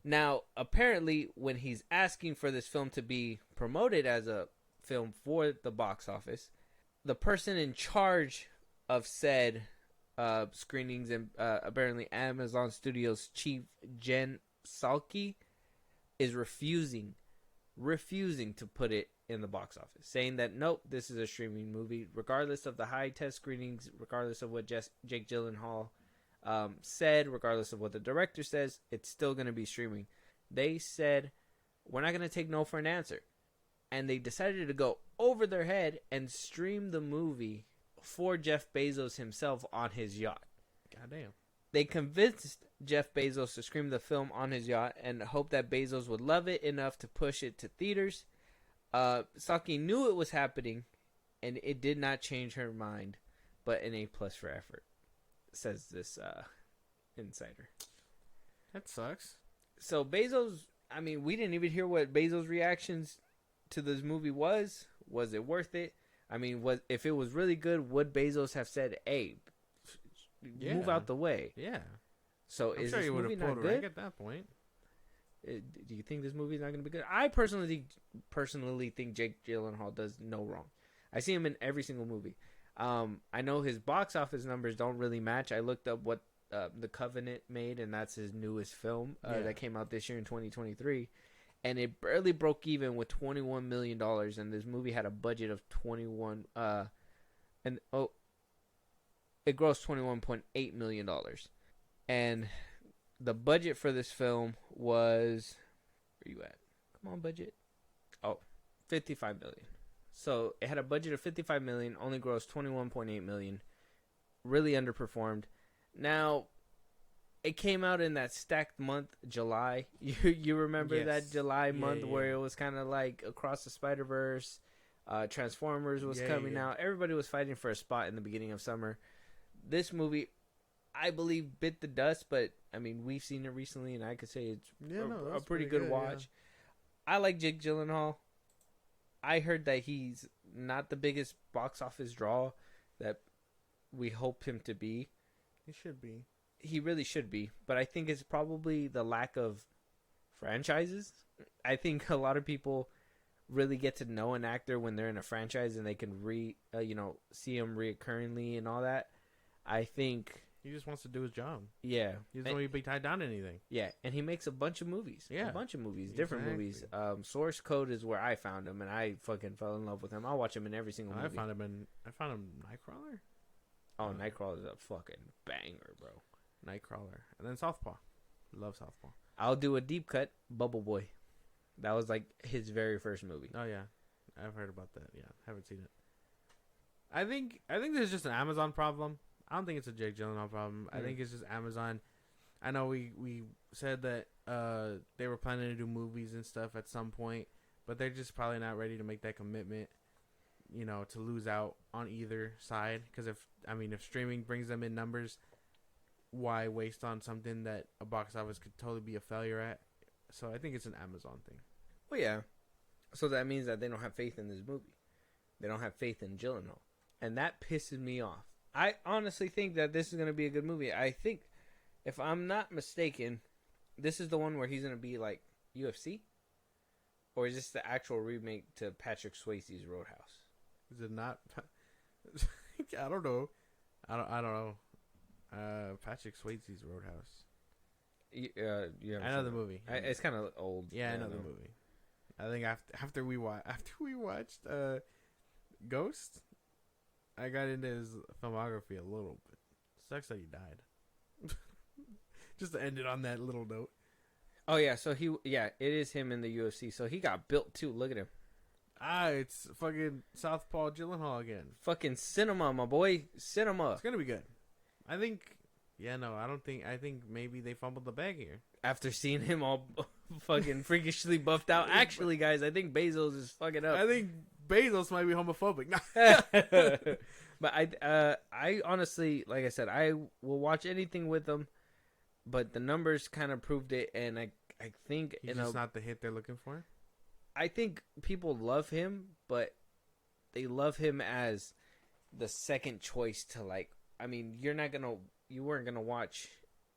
Now, apparently, when he's asking for this film to be promoted as a film for the box office, the person in charge of said screenings and apparently Amazon Studios chief Jen Psaki is refusing to put it in the box office, saying that nope, this is a streaming movie, regardless of the high test screenings, regardless of what Jake Gyllenhaal said, regardless of what the director says, it's still going to be streaming. They said, we're not going to take no for an answer. And they decided to go over their head and stream the movie for Jeff Bezos himself on his yacht. Goddamn. They convinced Jeff Bezos to stream the film on his yacht and hoped that Bezos would love it enough to push it to theaters. Psaki knew it was happening, and it did not change her mind, but an A+ for effort, says this insider. That sucks. So Bezos, I mean, we didn't even hear what Bezos' reactions to this movie was. Was it worth it? I mean, if it was really good, would Bezos have said, "Hey, move out the way"? Yeah. So I'm is sure this he would movie have not pulled good? rank at that point. Do you think this movie is not going to be good? I personally think Jake Gyllenhaal does no wrong. I see him in every single movie. I know his box office numbers don't really match. I looked up what The Covenant made, and that's his newest film that came out this year in 2023. and it barely broke even with $21 million. And this movie had a budget of 21. And it grossed $21.8 million. And the budget for this film was, where you at? Come on, budget. Oh, $55 million. So it had a budget of $55 million, only grossed $21.8 million. Really underperformed. Now, it came out in that stacked month, July. You remember that July month where it was kind of like Across the Spider-Verse, Transformers was coming out. Everybody was fighting for a spot in the beginning of summer. This movie, I believe, bit the dust, but I mean, we've seen it recently, and I could say it's a pretty good watch. Yeah. I like Jake Gyllenhaal. I heard that he's not the biggest box office draw that we hope him to be. He should be. He really should be, but I think it's probably the lack of franchises. I think a lot of people really get to know an actor when they're in a franchise and they can see him reoccurringly and all that. I think he just wants to do his job. Yeah, he doesn't want to be tied down to anything. Yeah, and he makes a bunch of movies. Yeah, a bunch of movies, different movies. Source Code is where I found him, and I fucking fell in love with him. I'll watch him in every single movie. I found him Nightcrawler. Oh, Nightcrawler is a fucking banger, bro. Nightcrawler, and then Southpaw. Love Southpaw. I'll do a deep cut. Bubble Boy. That was like his very first movie. Oh yeah, I've heard about that. Yeah, haven't seen it. I think this is just an Amazon problem. I don't think it's a Jake Gyllenhaal problem. I think it's just Amazon. I know we said that they were planning to do movies and stuff at some point, but they're just probably not ready to make that commitment, to lose out on either side. Because if streaming brings them in numbers, why waste on something that a box office could totally be a failure at? So I think it's an Amazon thing. Well, yeah. So that means that they don't have faith in this movie. They don't have faith in Gyllenhaal. And that pisses me off. I honestly think that this is going to be a good movie. I think, if I'm not mistaken, this is the one where he's going to be like UFC? Or is this the actual remake to Patrick Swayze's Roadhouse? Is it not? I don't know. I don't know. Patrick Swayze's Roadhouse. I know the movie. It's kind of old. Yeah, I know the movie. I think after we watched Ghost, I got into his filmography a little bit. Sucks that he died. Just to end it on that little note. Oh yeah, so it is him in the UFC. So he got built too. Look at him. It's fucking Southpaw Gyllenhaal again. Fucking cinema, my boy. Cinema. It's gonna be good. I think. Yeah, no, I don't think. I think maybe they fumbled the bag here. After seeing him all fucking freakishly buffed out. Actually, guys, I think Bezos is fucking up. I think Bezos might be homophobic. But I honestly, like I said, I will watch anything with him. But the numbers kind of proved it, and I think he's just not the hit they're looking for. I think people love him, but they love him as the second choice to you weren't gonna watch,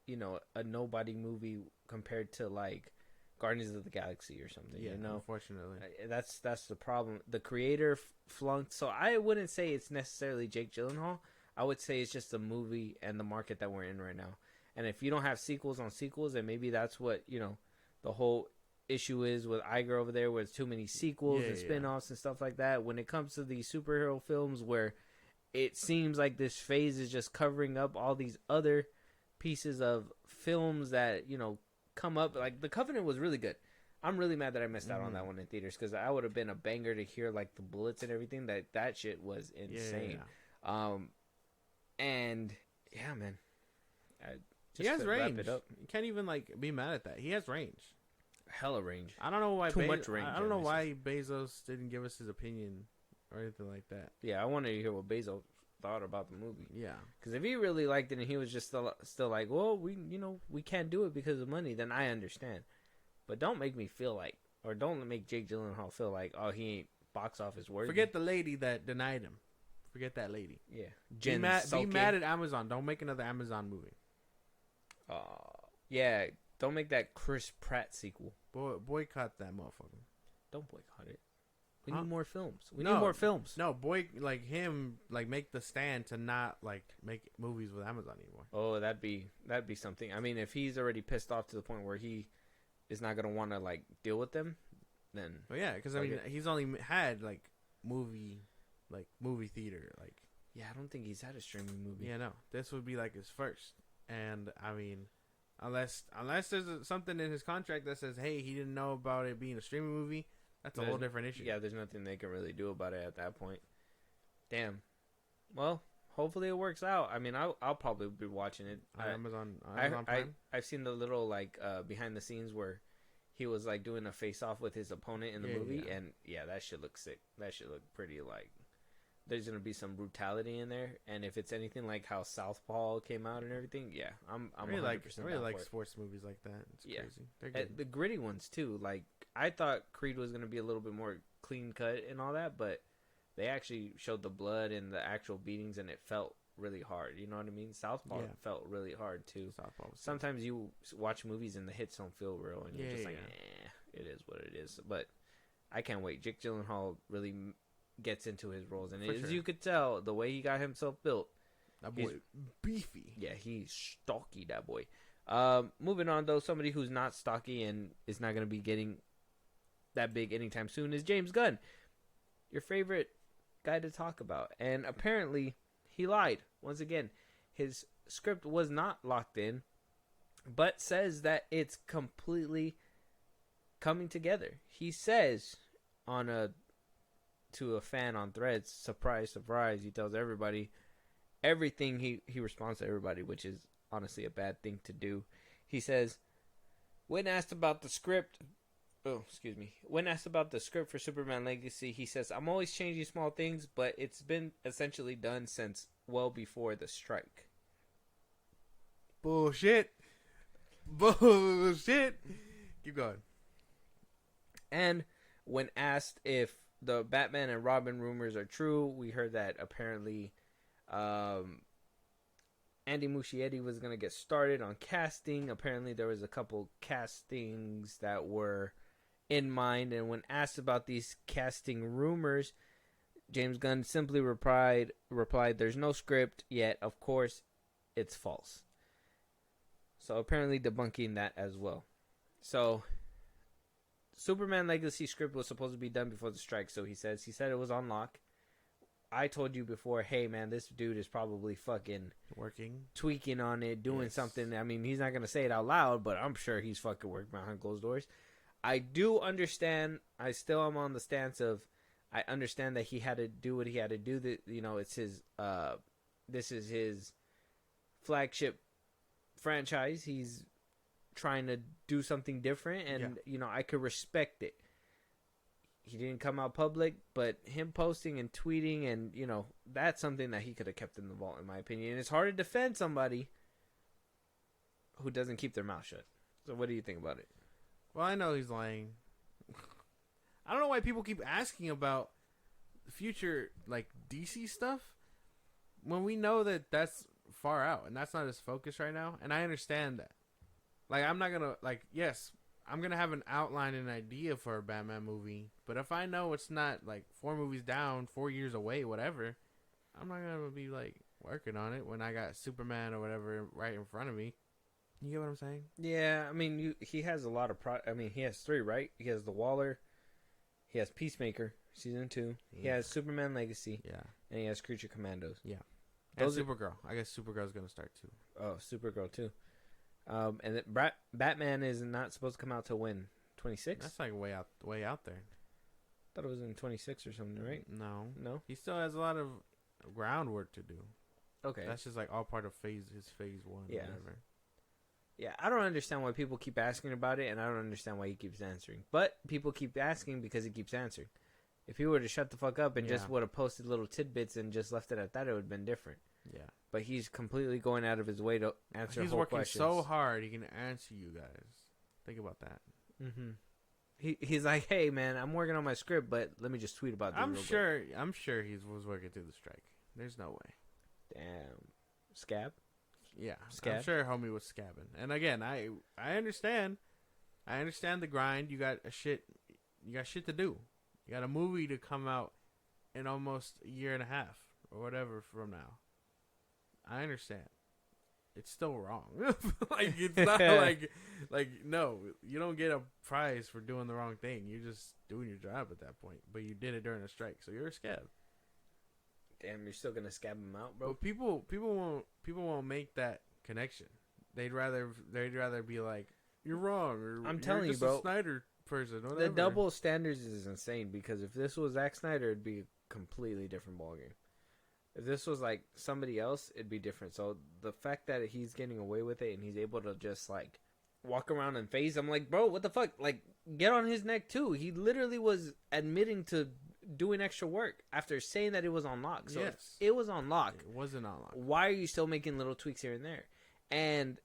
a nobody movie compared to like Guardians of the Galaxy or something. Yeah, unfortunately, that's the problem. The creator flunked, so I wouldn't say it's necessarily Jake Gyllenhaal. I would say it's just the movie and the market that we're in right now. And if you don't have sequels on sequels, then maybe that's what the whole issue is with Iger over there, where it's too many sequels and spin-offs and stuff like that. When it comes to these superhero films, where it seems like this phase is just covering up all these other pieces of films that come up. Like The Covenant was really good. I'm really mad that I missed out on that one in theaters, because I would have been a banger to hear like the bullets and everything. That shit was insane. And yeah, man, he has range. You can't even be mad at that. He has range. Hella range. I don't know why too much range. I don't know why Bezos didn't give us his opinion or anything like that. Yeah, I wanted to hear what Bezos thought about the movie. Yeah, because if he really liked it and he was just still like, well, we can't do it because of money, then I understand. But don't make me feel like, or don't make Jake Gyllenhaal feel like, oh, he ain't box office worthy. Forget the lady that denied him. Forget that lady. Yeah, be mad at Amazon. Don't make another Amazon movie. Yeah, don't make that Chris Pratt sequel. Boycott that motherfucker. Don't boycott it. We need more films. We need more films. No, make the stand to not make movies with Amazon anymore. Oh, that'd be something. I mean, if he's already pissed off to the point where he is not gonna want to like deal with them, then Well, yeah, because I mean, he's only had like movie theater, like. yeah, I don't think he's had a streaming movie. Yeah, no, this would be like his first, and I mean, unless there's something in his contract that says, hey, he didn't know about it being a streaming movie, that's a whole different issue. Yeah, there's nothing they can really do about it at that point. Damn. Well, hopefully it works out. I mean, I'll probably be watching it On Amazon Prime. I've seen the little like behind the scenes where he was like doing a face off with his opponent in the movie, and yeah, that should look sick. That should look pretty like. There's gonna be some brutality in there, and if it's anything like how Southpaw came out and everything, yeah, I'm really 100% I really like for it. sports movies like that. It's crazy. They're good. The gritty ones too. Like I thought Creed was gonna be a little bit more clean cut and all that, but they actually showed the blood and the actual beatings, and it felt really hard. You know what I mean? Southpaw felt really hard too. Sometimes you watch movies and the hits don't feel real, and you're just like, it is what it is. But I can't wait. Jake Gyllenhaal really gets into his roles, and as you could tell, the way he got himself built, that boy beefy. Yeah, he's stocky, that boy. Moving on though, somebody who's not stocky and is not going to be getting that big anytime soon is James Gunn, your favorite guy to talk about. And apparently he lied once again. His script was not locked in, but says that it's completely coming together. He says to a fan on Threads, surprise, surprise, he tells everybody everything. He responds to everybody, which is honestly a bad thing to do. He says, when asked about the script for Superman Legacy, he says, I'm always changing small things, but it's been essentially done since well before the strike. Bullshit. Keep going. And when asked if the Batman and Robin rumors are true, we heard that apparently Andy Muschietti was going to get started on casting. Apparently there was a couple castings that were in mind, and when asked about these casting rumors, James Gunn simply replied, there's no script yet, of course it's false. So apparently debunking that as well. So Superman Legacy script was supposed to be done before the strike, so he said it was on lock. I told you before, hey man, this dude is probably fucking tweaking on it, doing something. I mean, he's not going to say it out loud, but I'm sure he's fucking working behind closed doors. I do understand. I still am on the stance of, I understand that he had to do what he had to do. That, you know, it's his, this is his flagship franchise. He's trying to do something different, and you know, I could respect it. He didn't come out public, but him posting and tweeting, and you know, that's something that he could have kept in the vault, in my opinion. And it's hard to defend somebody who doesn't keep their mouth shut. So what do you think about it? Well, I know he's lying. I don't know why people keep asking about future like DC stuff when we know that that's far out and that's not his focus right now. And I understand that. Like, I'm not gonna yes, I'm gonna have an outline and idea for a Batman movie, but if I know it's not like 4 movies down, 4 years away, whatever, I'm not gonna be like working on it when I got Superman or whatever right in front of me. You get what I'm saying? Yeah, I mean, he has a lot of he has 3, right? He has The Waller, he has Peacemaker season 2, he has Superman Legacy, and he has Creature Commandos. Yeah, and Supergirl. I guess Supergirl's gonna start too. Oh, Supergirl too. And Batman is not supposed to come out till when? 26? That's like way out there. Thought it was in 26 or something, right? No. He still has a lot of groundwork to do. Okay, that's just like all part of his phase 1. Yeah. Whatever. Yeah, I don't understand why people keep asking about it, and I don't understand why he keeps answering. But people keep asking because he keeps answering. If he were to shut the fuck up and just would have posted little tidbits and just left it at that, it would have been different. Yeah. But he's completely going out of his way to answer whole questions. He's working so hard, he can answer you guys. Think about that. Mm-hmm. He's like, hey, man, I'm working on my script, but let me just tweet about this I'm sure he was working through the strike. There's no way. Damn. Scab? Yeah, Scab? I'm sure homie was scabbing. And again, I understand. I understand the grind. You got shit to do. You got a movie to come out in almost a year and a half or whatever from now. I understand. it's still wrong. Like it's not like no, you don't get a prize for doing the wrong thing. You're just doing your job at that point. But you did it during a strike, so you're a scab. Damn, you're still gonna scab him out, bro. But people won't make that connection. They'd rather be like, you're wrong, or I'm telling you're just you, bro. a Snyder person. Whatever. The double standards is insane because if this was Zack Snyder, it'd be a completely different ballgame. If this was like somebody else, it'd be different. So the fact that he's getting away with it and he's able to just like walk around and phase, I'm like, bro, what the fuck? Like, get on his neck too. He literally was admitting to doing extra work after saying that it was on lock. So yes, it was on lock. It wasn't on lock. Why are you still making little tweaks here and there? And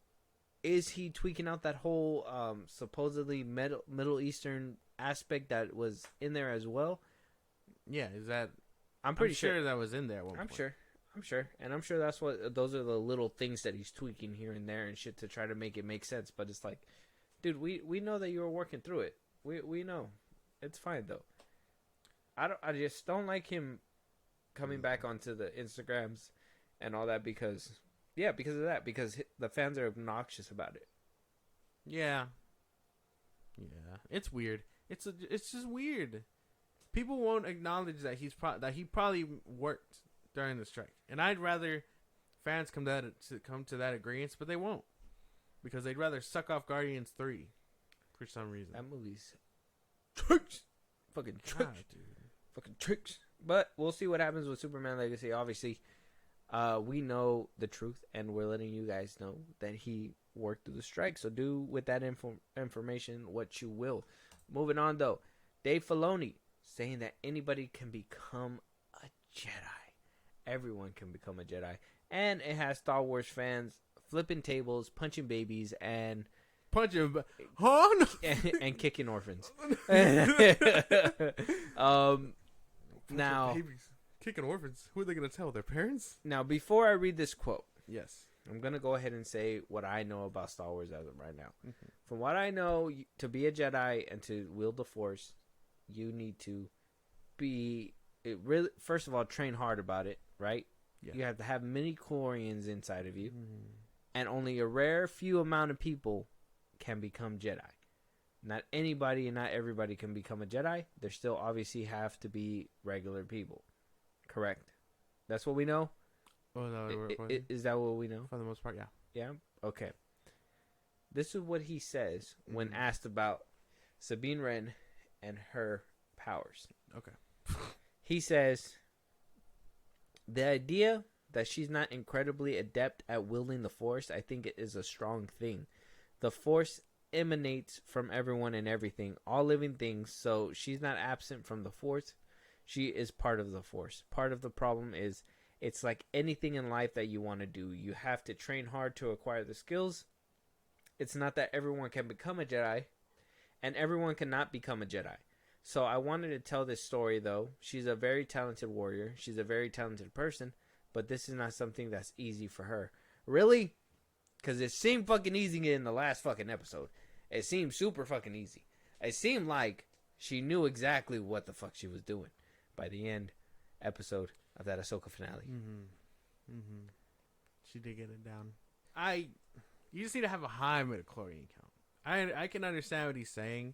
is he tweaking out that whole supposedly Middle Eastern aspect that was in there as well? Yeah, is that? I'm pretty sure that was in there. At one I'm point. sure. I'm sure. And I'm sure that's what those are the little things that he's tweaking here and there and shit to try to make it make sense. But it's like, dude, we know that you were working through it. We know. It's fine though. I just don't like him coming back onto the Instagrams and all that because of that, because the fans are obnoxious about it. Yeah. It's weird. It's just weird. People won't acknowledge that that he probably worked during the strike, and I'd rather fans come to that agreement, but they won't because they'd rather suck off Guardians 3 for some reason. That movie's tricks, fucking tricks, dude, fucking tricks. But we'll see what happens with Superman Legacy. Obviously, we know the truth, and we're letting you guys know that he worked through the strike. So do with that information what you will. Moving on though, Dave Filoni saying that anybody can become a Jedi. Everyone can become a Jedi. And it has Star Wars fans flipping tables, punching babies, and punching, huh? and kicking orphans. Now, babies. Kicking orphans. Who are they going to tell? Their parents? Now, before I read this quote, yes, I'm going to go ahead and say what I know about Star Wars as of right now. Mm-hmm. From what I know, to be a Jedi and to wield the Force, you need to first of all, train hard about it, right? Yeah. You have to have midi-chlorians inside of you, and only a rare few amount of people can become Jedi. Not anybody and not everybody can become a Jedi. There still obviously have to be regular people. Correct. That's what we know? Oh, is that what we know? For the most part, yeah. Yeah? Okay. This is what he says when asked about Sabine Wren and her powers. Okay. He says, the idea that she's not incredibly adept at wielding the Force, I think it is a strong thing. The Force emanates from everyone and everything, all living things, so she's not absent from the Force. She is part of the Force. Part of the problem is it's like anything in life that you want to do. You have to train hard to acquire the skills. It's not that everyone can become a Jedi, and everyone cannot become a Jedi. So I wanted to tell this story, though. She's a very talented warrior. She's a very talented person, but this is not something that's easy for her. Really? Because it seemed fucking easy in the last fucking episode. It seemed super fucking easy. It seemed like she knew exactly what the fuck she was doing by the end episode of that Ahsoka finale. She did get it down. You just need to have a high midichlorian count. I can understand what he's saying.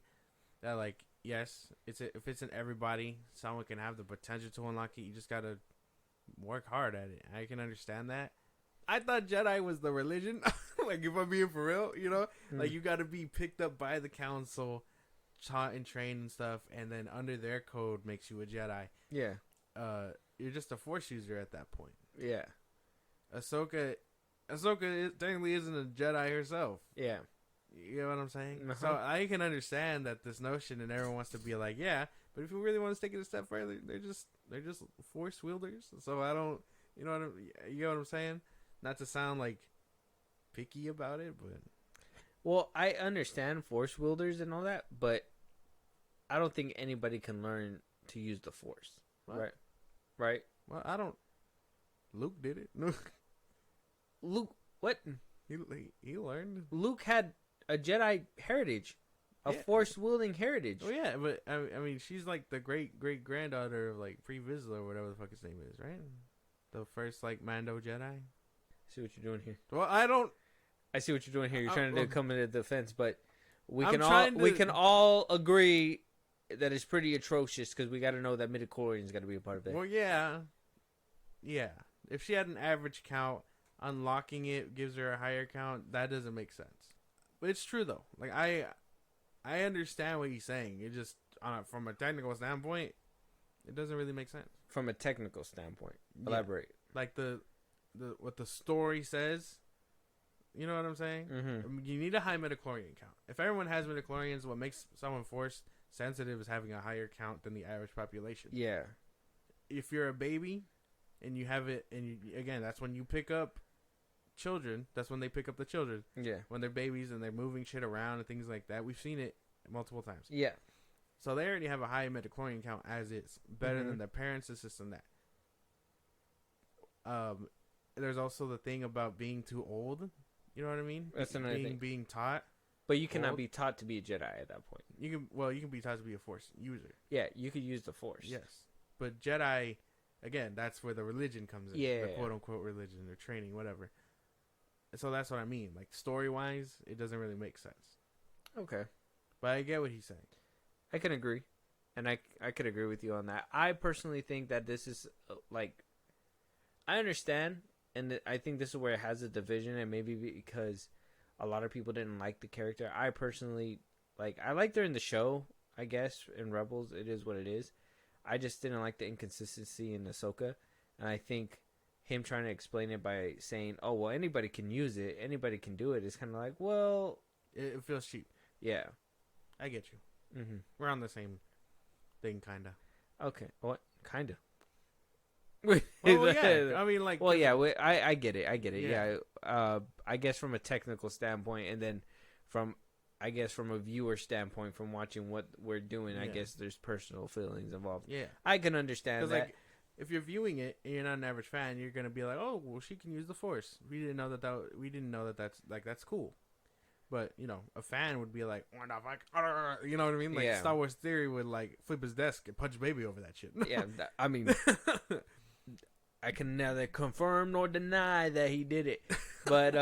That, like, yes, if it's in everybody, someone can have the potential to unlock it. You just gotta work hard at it. I can understand that. I thought Jedi was the religion. Like, if I'm being for real, you know? Like, you gotta be picked up by the council, taught and trained and stuff, and then under their code makes you a Jedi. Yeah. You're just a Force user at that point. Yeah. Ahsoka technically isn't a Jedi herself. Yeah. You know what I'm saying? Uh-huh. So I can understand that this notion, and everyone wants to be like, yeah, but if you really want to take it a step further, they're just Force wielders. So I don't, you know what I'm saying? Not to sound like picky about it, but well, I understand Force wielders and all that, but I don't think anybody can learn to use the Force. What? Right? Well, I don't. Luke did it. Luke, what? He learned. Luke had a Jedi heritage, a Force wielding heritage. Oh yeah, but I mean, she's like the great granddaughter of like Pre Vizsla or whatever the fuck his name is, right? The first like Mando Jedi. See what you're doing here. Well, I don't. I see what you're doing here. You're trying to come into defense, but we I'm can trying we to- can all agree that it's pretty atrocious because we got to know that midichlorian's got to be a part of it. Well, yeah. If she had an average count, unlocking it gives her a higher count. That doesn't make sense. But it's true though. Like I understand what he's saying. It just from a technical standpoint, it doesn't really make sense. From a technical standpoint, Yeah. elaborate. Like the what the story says. You know what I'm saying? Mm-hmm. I mean, you need a high midichlorian count. If everyone has midichlorians, what makes someone force sensitive is having a higher count than the average population. Yeah. If you're a baby and you have it, and again, that's when you pick up children. That's when they pick up the children. Yeah. When they're babies and they're moving shit around and things like that. We've seen it multiple times. Yeah. So they already have a high midichlorian count as is. Better than their parents, this and that. There's also the thing about being too old. You know what I mean? That's another thing. Being taught. But you cannot old. be taught to be a Jedi at that point. You can be taught to be a Force user. Yeah, you could use the Force. Yes. But Jedi, again, that's where the religion comes in. Yeah. The quote unquote religion or training, whatever. So that's what I mean. Like story wise, it doesn't really make sense. Okay. But I get what he's saying. I can agree. And I could agree with you on that. I personally think that this is, like, I understand, and I think this is where it has a division, and maybe because a lot of people didn't like the character. I personally, I liked her in the show, I guess, in Rebels. It is what it is. I just didn't like the inconsistency in Ahsoka, and I think him trying to explain it by saying, oh, well, anybody can use it, anybody can do it, is kind of like, well... It feels cheap. Yeah. I get you. Mm-hmm. We're on the same thing, kind of. Okay. What? Kind of. Well, yeah. I mean, like... Well, yeah, I get it. I get it. Yeah. Yeah. I guess from a technical standpoint, and then from a viewer standpoint, from watching what we're doing, I Yeah. guess there's personal feelings involved. Yeah. I can understand that. Like, if you're viewing it and you're not an average fan, you're gonna be like, "Oh, well, she can use the Force." We didn't know that's cool. But a fan would be like, "What the fuck?" You know what I mean? Like Yeah. Star Wars Theory would flip his desk and punch baby over that shit. Yeah, I mean, I can neither confirm nor deny that he did it. But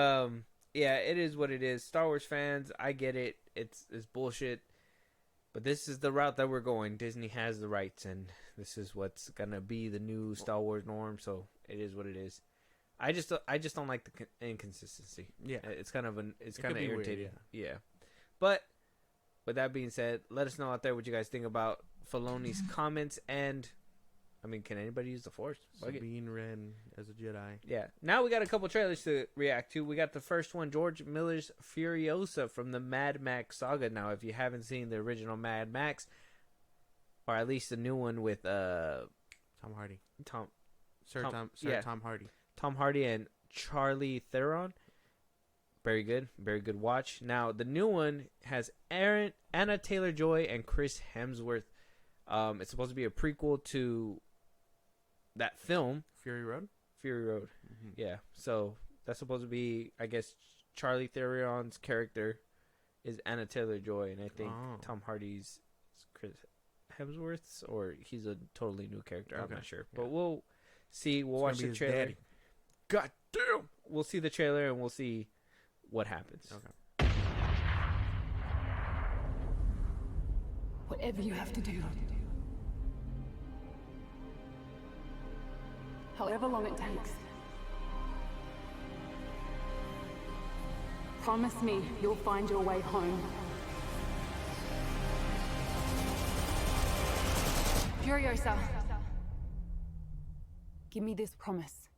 yeah, it is what it is. Star Wars fans, I get it. It's bullshit. But this is the route that we're going. Disney has the rights, and this is what's gonna be the new Star Wars norm. So it is what it is. I just don't like the inconsistency. Yeah, It's kind of It could be weird, irritating. Yeah. But with that being said, let us know out there what you guys think about Filoni's comments. And I mean, can anybody use the Force? Fuck it. Sabine Wren as a Jedi. Yeah. Now we got a couple trailers to react to. We got the first one, George Miller's Furiosa from the Mad Max saga. Now, if you haven't seen the original Mad Max, or at least the new one with Tom Hardy. Tom Hardy. Tom Hardy and Charlie Theron. Very good watch. Now the new one has Anna Taylor-Joy and Chris Hemsworth. It's supposed to be a prequel to that film, Fury Road. Mm-hmm. Yeah. So that's supposed to be, I guess, Charlie Theron's character is Anna Taylor-Joy, and I think Tom Hardy's is Chris Hemsworth's, or he's a totally new character. Okay. I'm not sure, Yeah. but we'll see. We'll watch the his trailer. daddy. God damn! We'll see the trailer and we'll see what happens. Okay. Whatever you have to do. However long it takes. Promise me you'll find your way home. Furiosa. Give me this promise.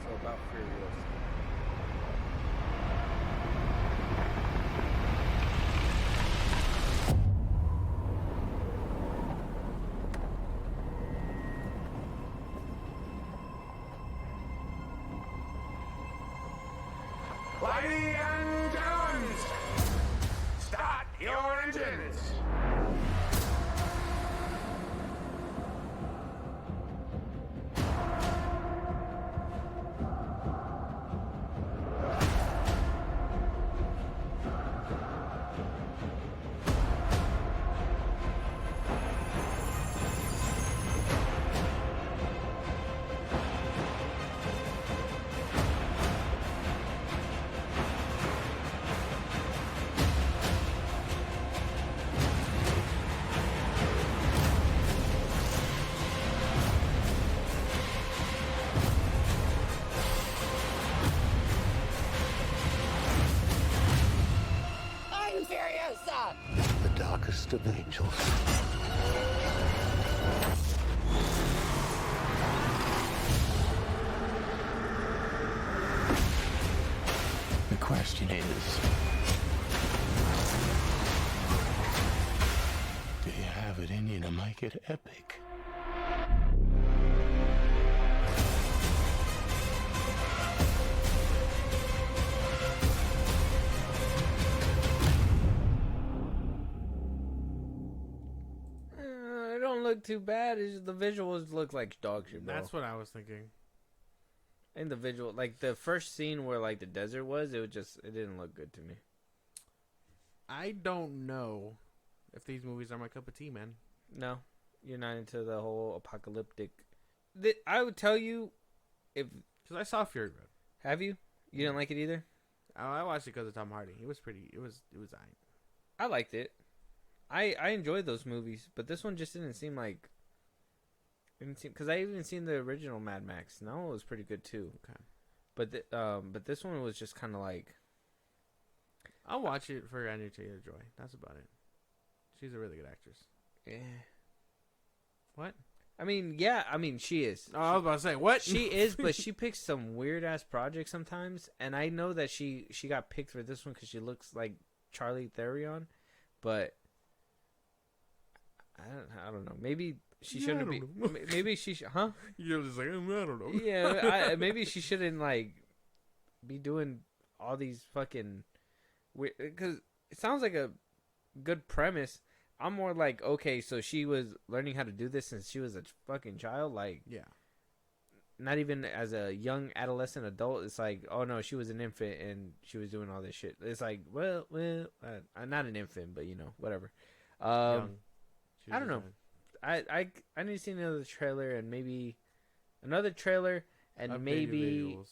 So about Furiosa. Ladies and gentlemen, start your engines. host of angels. The question is, do you have it in you to make it epic? It don't look too bad. It's just the visuals look like dog shit, bro. That's what I was thinking. And the visual, like the first scene where like the desert was, it didn't look good to me. I don't know if these movies are my cup of tea, man. No, you're not into the whole apocalyptic. I would tell you, if Because I saw Fury Road. have you didn't like it either. I watched it because of Tom Hardy. It was pretty. It was. Aight. I liked it. I enjoyed those movies, but this one just didn't seem like. Because I even seen the original Mad Max. And that one was pretty good too. Okay. But this one was just kind of like. I'll watch it for Anya Taylor-Joy. That's about it. She's a really good actress. Yeah. What? I mean, yeah. I mean, she is. Oh, I was about to say what She is, but she picks some weird ass projects sometimes, and I know that she got picked for this one because she looks like Charlie Theron, but I don't know. Maybe she Yeah, shouldn't I be. don't know. Maybe she huh? You're just like I don't know. Yeah, maybe she shouldn't like be doing all these fucking weird. Because it sounds like a good premise. I'm more like, okay, so she was learning how to do this since she was a fucking child, like. Yeah. Not even as a young adolescent adult. It's like, oh no, she was an infant and she was doing all this shit. It's like, well, not an infant, but you know, whatever. Young. I don't know. I need to see another trailer and maybe another trailer and Updated maybe visuals.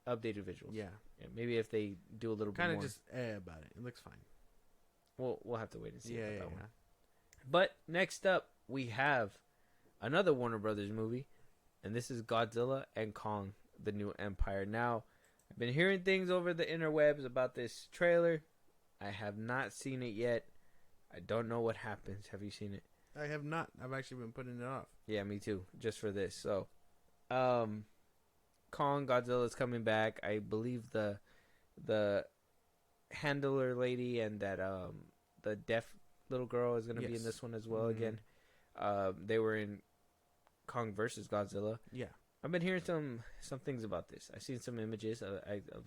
updated visuals. Yeah. Maybe if they do a little bit Kind more. of just about it. It looks fine. We'll have to wait and see Yeah. about Yeah. that one. But next up, we have another Warner Brothers movie. And this is Godzilla and Kong, the New Empire. Now, I've been hearing things over the interwebs about this trailer. I have not seen it yet. I don't know what happens. Have you seen it? I have not. I've actually been putting it off. Yeah, me too. Just for this. So, Kong, Godzilla's coming back. I believe the handler lady and that the deaf little girl is going to be in Yes. this one as well Mhm. again. They were in Kong versus Godzilla. Yeah. I've been hearing some things about this. I've seen some images of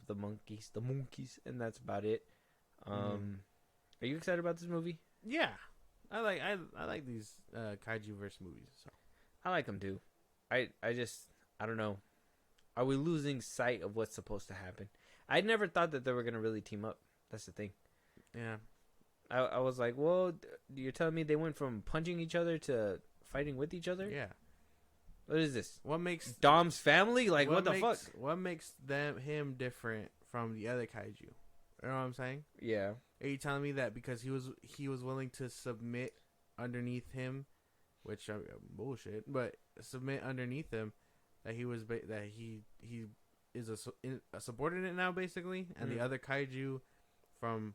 the monkeys, and that's about it. Are you excited about this movie? Yeah. I like these kaiju verse movies. So I like them too. I don't know. Are we losing sight of what's supposed to happen? I never thought that they were gonna really team up. That's the thing. yeah. I was like, well, you're telling me they went from punching each other to fighting with each other? Yeah. What is this? What makes Dom's family? Like, what the fuck? What makes him different from the other kaiju? You know what I'm saying? Yeah. Are you telling me that because he was willing to submit underneath him, which bullshit, but submit underneath him, that he was that he is a subordinate now basically, and the other kaiju from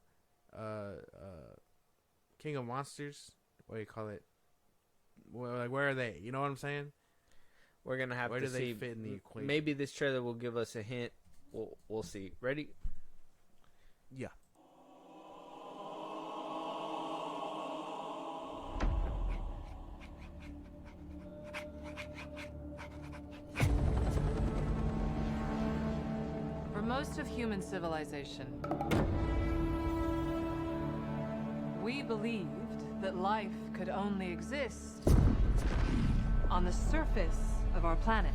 King of Monsters, what do you call it? Well, like where are they? You know what I'm saying? We're gonna have Where to do see. they fit in the equation? Maybe this trailer will give us a hint. We'll see. Ready? Yeah. For most of human civilization, we believed that life could only exist on the surface of our planet.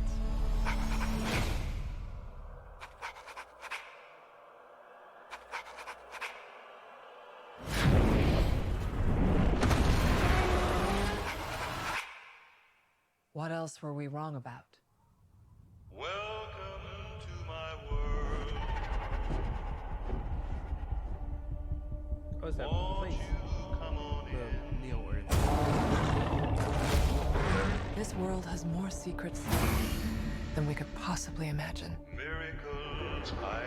What else were we wrong about? Welcome to my world. Oh, is that Won't place? you come on in? The Neo Earth. This world has more secrets than we could possibly imagine. Miracles I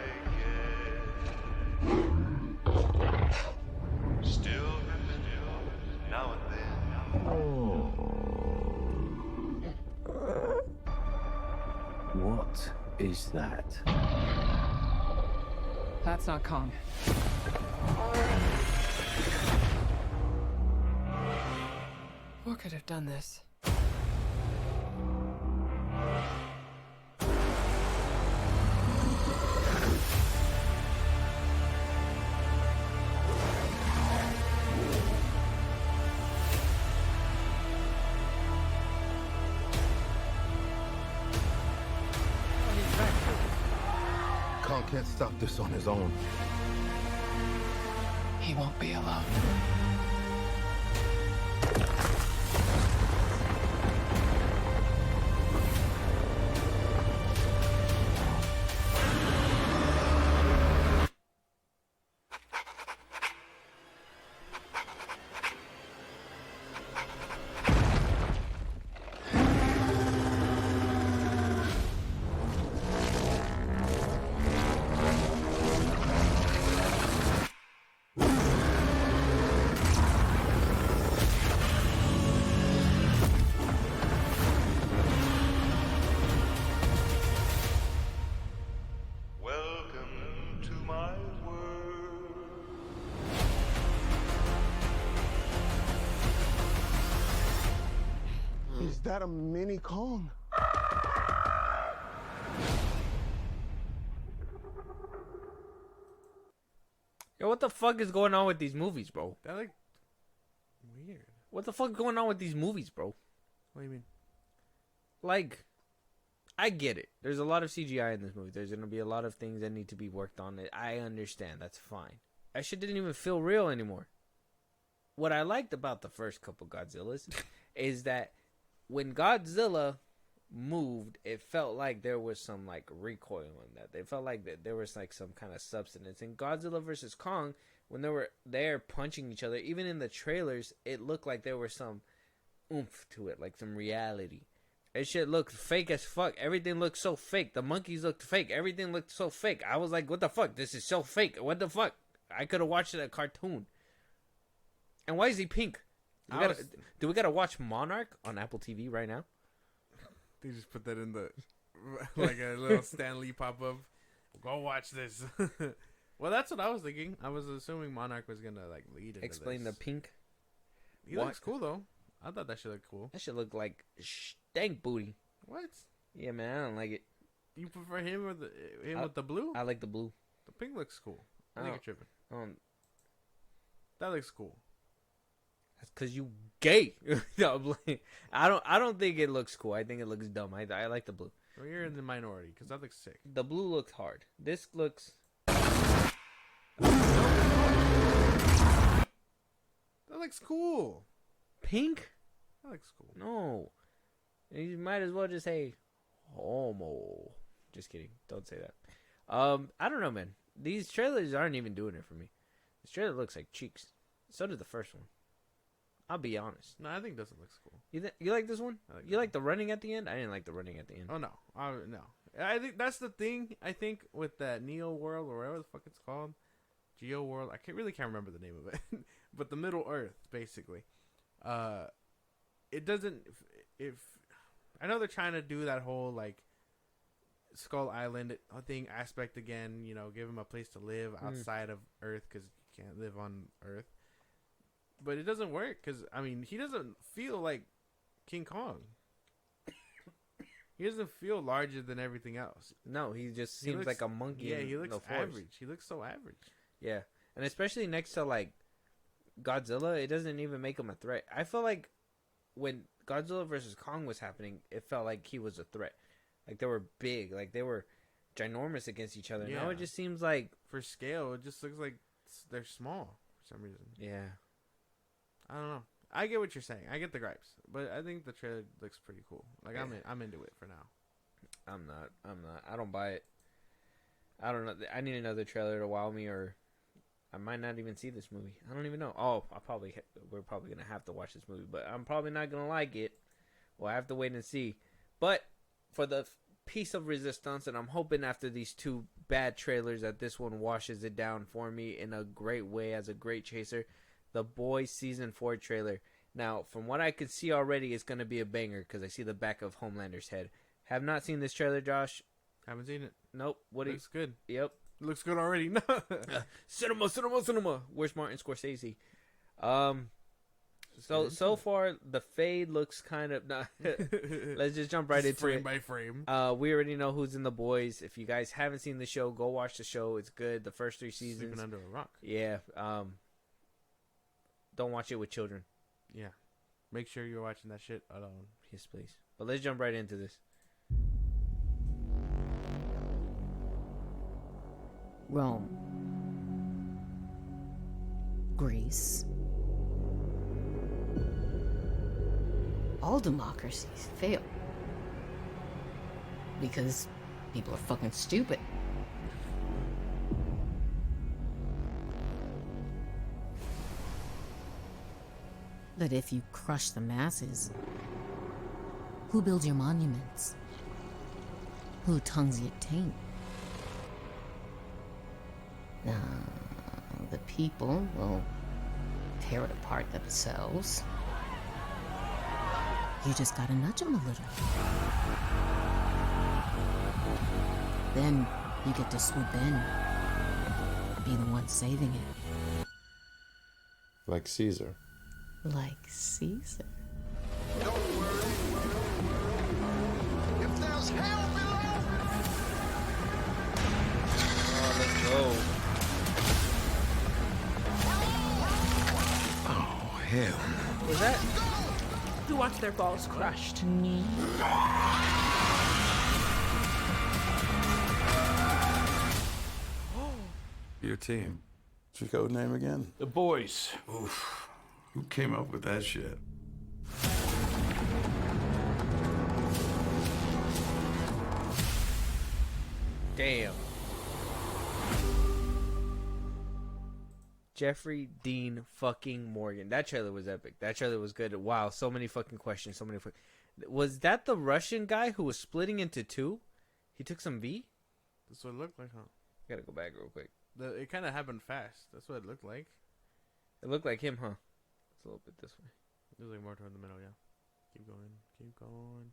get. Still, now and What is that? That's not Kong. What could have done this? Kong can't stop this on his own. He won't be alone. Welcome to my world. Is that a mini Kong? Yo, what the fuck is going on with these movies, bro? They're like weird. What the fuck is going on with these movies, bro? What do you mean? Like, I get it. There's a lot of CGI in this movie. There's going to be a lot of things that need to be worked on. I understand. That's fine. That shit didn't even feel real anymore. What I liked about the first couple Godzillas is that when Godzilla moved, it felt like there was some like recoil on that. It felt like that there was like some kind of substance. In Godzilla versus Kong, when they were there punching each other, even in the trailers, it looked like there was some oomph to it, like some reality. It shit looked fake as fuck. Everything looked so fake. The monkeys looked fake. Everything looked so fake. I was like, what the fuck? This is so fake. What the fuck? I could have watched it a cartoon. And why is he pink? Do we gotta watch Monarch on Apple TV right now? They just put that in the like a little Stan Lee pop up. Go watch this. Well, that's what I was thinking. I was assuming Monarch was gonna like lead into Explain this. the pink. He looks cool though. I thought that shit looked cool. That shit looked like stank booty. What? Yeah, man, I don't like it. You prefer him or with the blue? I like the blue. The pink looks cool. I think you're tripping. That looks cool. That's because you gay. No, I'm like, I don't think it looks cool. I think it looks dumb. I like the blue. Well, you're in the minority because that looks sick. The blue looks hard. This looks. That looks cool. Pink? That looks cool. No. You might as well just say homo. Just kidding. Don't say that. I don't know, man. These trailers aren't even doing it for me. This trailer looks like cheeks. So did the first one. I'll be honest. No, I think this one looks cool. You like this one? Like you like the running at the end? I didn't like the running at the end. Oh no, no. I think that's the thing. I think with that Neo World or whatever the fuck it's called, Geo World. I can't remember the name of it, but the Middle Earth basically. It doesn't. If I know they're trying to do that whole like Skull Island thing aspect again, you know, give him a place to live outside of Earth because you can't live on Earth. But it doesn't work because, I mean, he doesn't feel like King Kong. He doesn't feel larger than everything else. No, he just seems like a monkey. Yeah, in he looks the forest. average. He looks so average. Yeah, and especially next to like Godzilla, it doesn't even make him a threat. I feel like when Godzilla versus Kong was happening, it felt like he was a threat. Like they were big, like they were ginormous against each other. Yeah. Now it just seems like For scale, it just looks like they're small for some reason. yeah. I don't know. I get what you're saying. I get the gripes, but I think the trailer looks pretty cool. Like Yeah. I'm into it for now. I'm not. I don't buy it. I don't know. I need another trailer to wow me, or I might not even see this movie. I don't even know. Oh, we're probably gonna have to watch this movie, but I'm probably not gonna like it. We'll have to wait and see. But for the piece of resistance, and I'm hoping after these two bad trailers that this one washes it down for me in a great way as a great chaser. The Boys Season 4 trailer. Now, from what I can see already, it's going to be a banger because I see the back of Homelander's head. Have not seen this trailer, Josh. Haven't seen it. Nope. What do you? Looks good. Yep. Looks good already. No. Cinema. Where's Martin Scorsese? So far the fade looks kind of. Nah. Let's just jump right into frame it. by frame. We already know who's in The Boys. If you guys haven't seen the show, go watch the show. It's good. The first 3 seasons. Sleeping under a rock. Yeah. Don't watch it with children. Yeah. Make sure you're watching that shit alone. Yes, please. But let's jump right into this. Rome, Greece. All democracies fail because people are fucking stupid. But if you crush the masses, who builds your monuments? Who tongues your taint? The people will tear it apart themselves. You just gotta nudge them a little. Then you get to swoop in, be the one saving it. Like Caesar. Like Caesar. Don't worry. If there's hell below. Oh, let's go. Oh, hell. Was that? To watch their balls crushed. Your team. What's your code name again? The Boys. Oof. Who came up with that shit? Damn. Jeffrey Dean fucking Morgan. That trailer was epic. That trailer was good. Wow, so many fucking questions. Was that the Russian guy who was splitting into 2? He took some V? That's what it looked like, huh? Gotta go back real quick. It kind of happened fast. That's what it looked like. It looked like him, huh? It's a little bit this way. It was like more toward the middle, yeah. Keep going.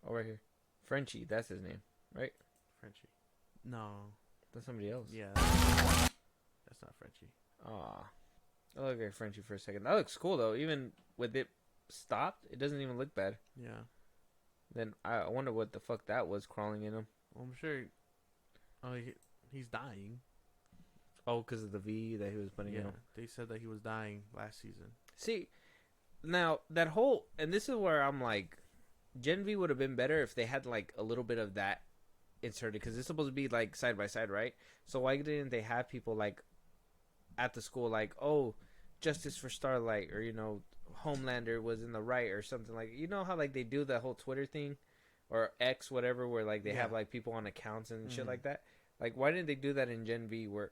Oh, right here. Frenchie, that's his name, right? Frenchie. No. That's somebody else. Yeah. That's not Frenchie. Aw. I look like Frenchie for a second. That looks cool, though. Even with it stopped, it doesn't even look bad. Yeah. Then I wonder what the fuck that was crawling in him. Well, I'm sure. Oh, he's dying. Oh, because of the V that he was putting in him. They said that he was dying last season. See, now that whole, and this is where I'm like, Gen V would have been better if they had like a little bit of that inserted, because it's supposed to be like side by side, right? So why didn't they have people like at the school like, oh, justice for Starlight, or Homelander was in the right, or something like, how like they do the whole Twitter thing or X whatever, where like they have like people on accounts and shit like that. Like, why didn't they do that in Gen V, where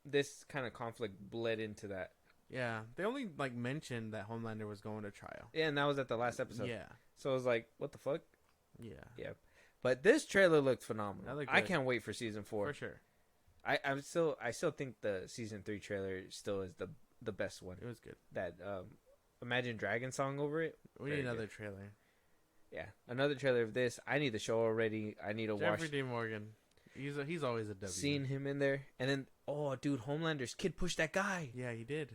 this kind of conflict bled into that? Yeah, they only like mentioned that Homelander was going to trial. Yeah, and that was at the last episode. Yeah. So I was like, what the fuck? Yeah. Yeah. But this trailer looked phenomenal. Looked I can't wait for season 4. For sure. I still think the season 3 trailer still is the best one. It was good. That Imagine Dragon song over it. We need another trailer. Yeah, another trailer of this. I need the show already. I need to watch. Jeffrey Dean Morgan. He's always a W. Seeing him in there, and then dude, Homelander's kid pushed that guy. Yeah, he did.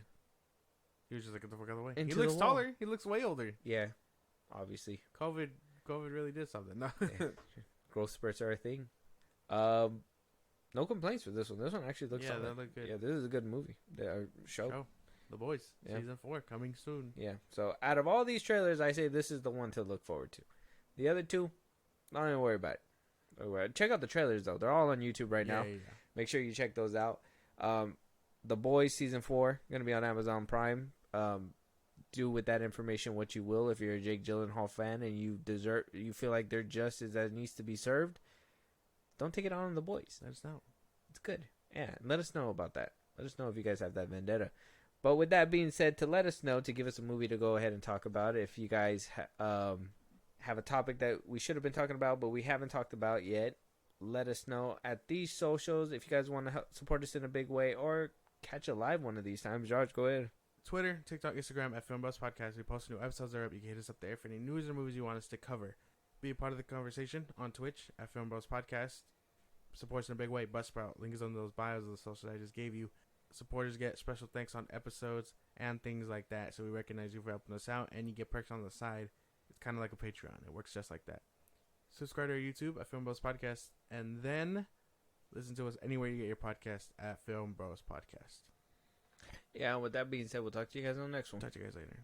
He was just like, get the fuck out of the way. Into he looks the wall. taller. He looks way older. Yeah, obviously. COVID really did something. No. Yeah. Growth spurts are a thing. No complaints for this one. This one actually looks solid. That looked good. Yeah, this is a good movie. Show. The Boys. Yeah. Season 4 coming soon. Yeah. So out of all these trailers, I say this is the one to look forward to. The other two, don't even worry about it. Check out the trailers though. They're all on YouTube right now. Yeah. Make sure you check those out. The Boys season 4 gonna be on Amazon Prime. Do with that information what you will. If you're a Jake Gyllenhaal fan and you feel like they're justice that needs to be served, don't take it on The Boys. Let us know. It's good. Yeah, let us know about that. Let us know if you guys have that vendetta. But with that being said, to let us know, to give us a movie to go ahead and talk about, if you guys have a topic that we should have been talking about but we haven't talked about yet, let us know at these socials. If you guys want to help support us in a big way or catch a live one of these times, George, go ahead. Twitter, TikTok, Instagram at Film Buzz Podcast. We post new episodes there up. You can hit us up there for any news or movies you want us to cover. be a part of the conversation on Twitch at Film Bros Podcast. Support us in a big way. Buzzsprout. Link is on those bios of the socials I just gave you. Supporters get special thanks on episodes and things like that. So we recognize you for helping us out, and you get perks on the side. It's kind of like a Patreon. It works just like that. Subscribe to our YouTube at Film Bros Podcast, and then listen to us anywhere you get your podcast at Film Bros Podcast. Yeah, with that being said, we'll talk to you guys on the next one. Talk to you guys later.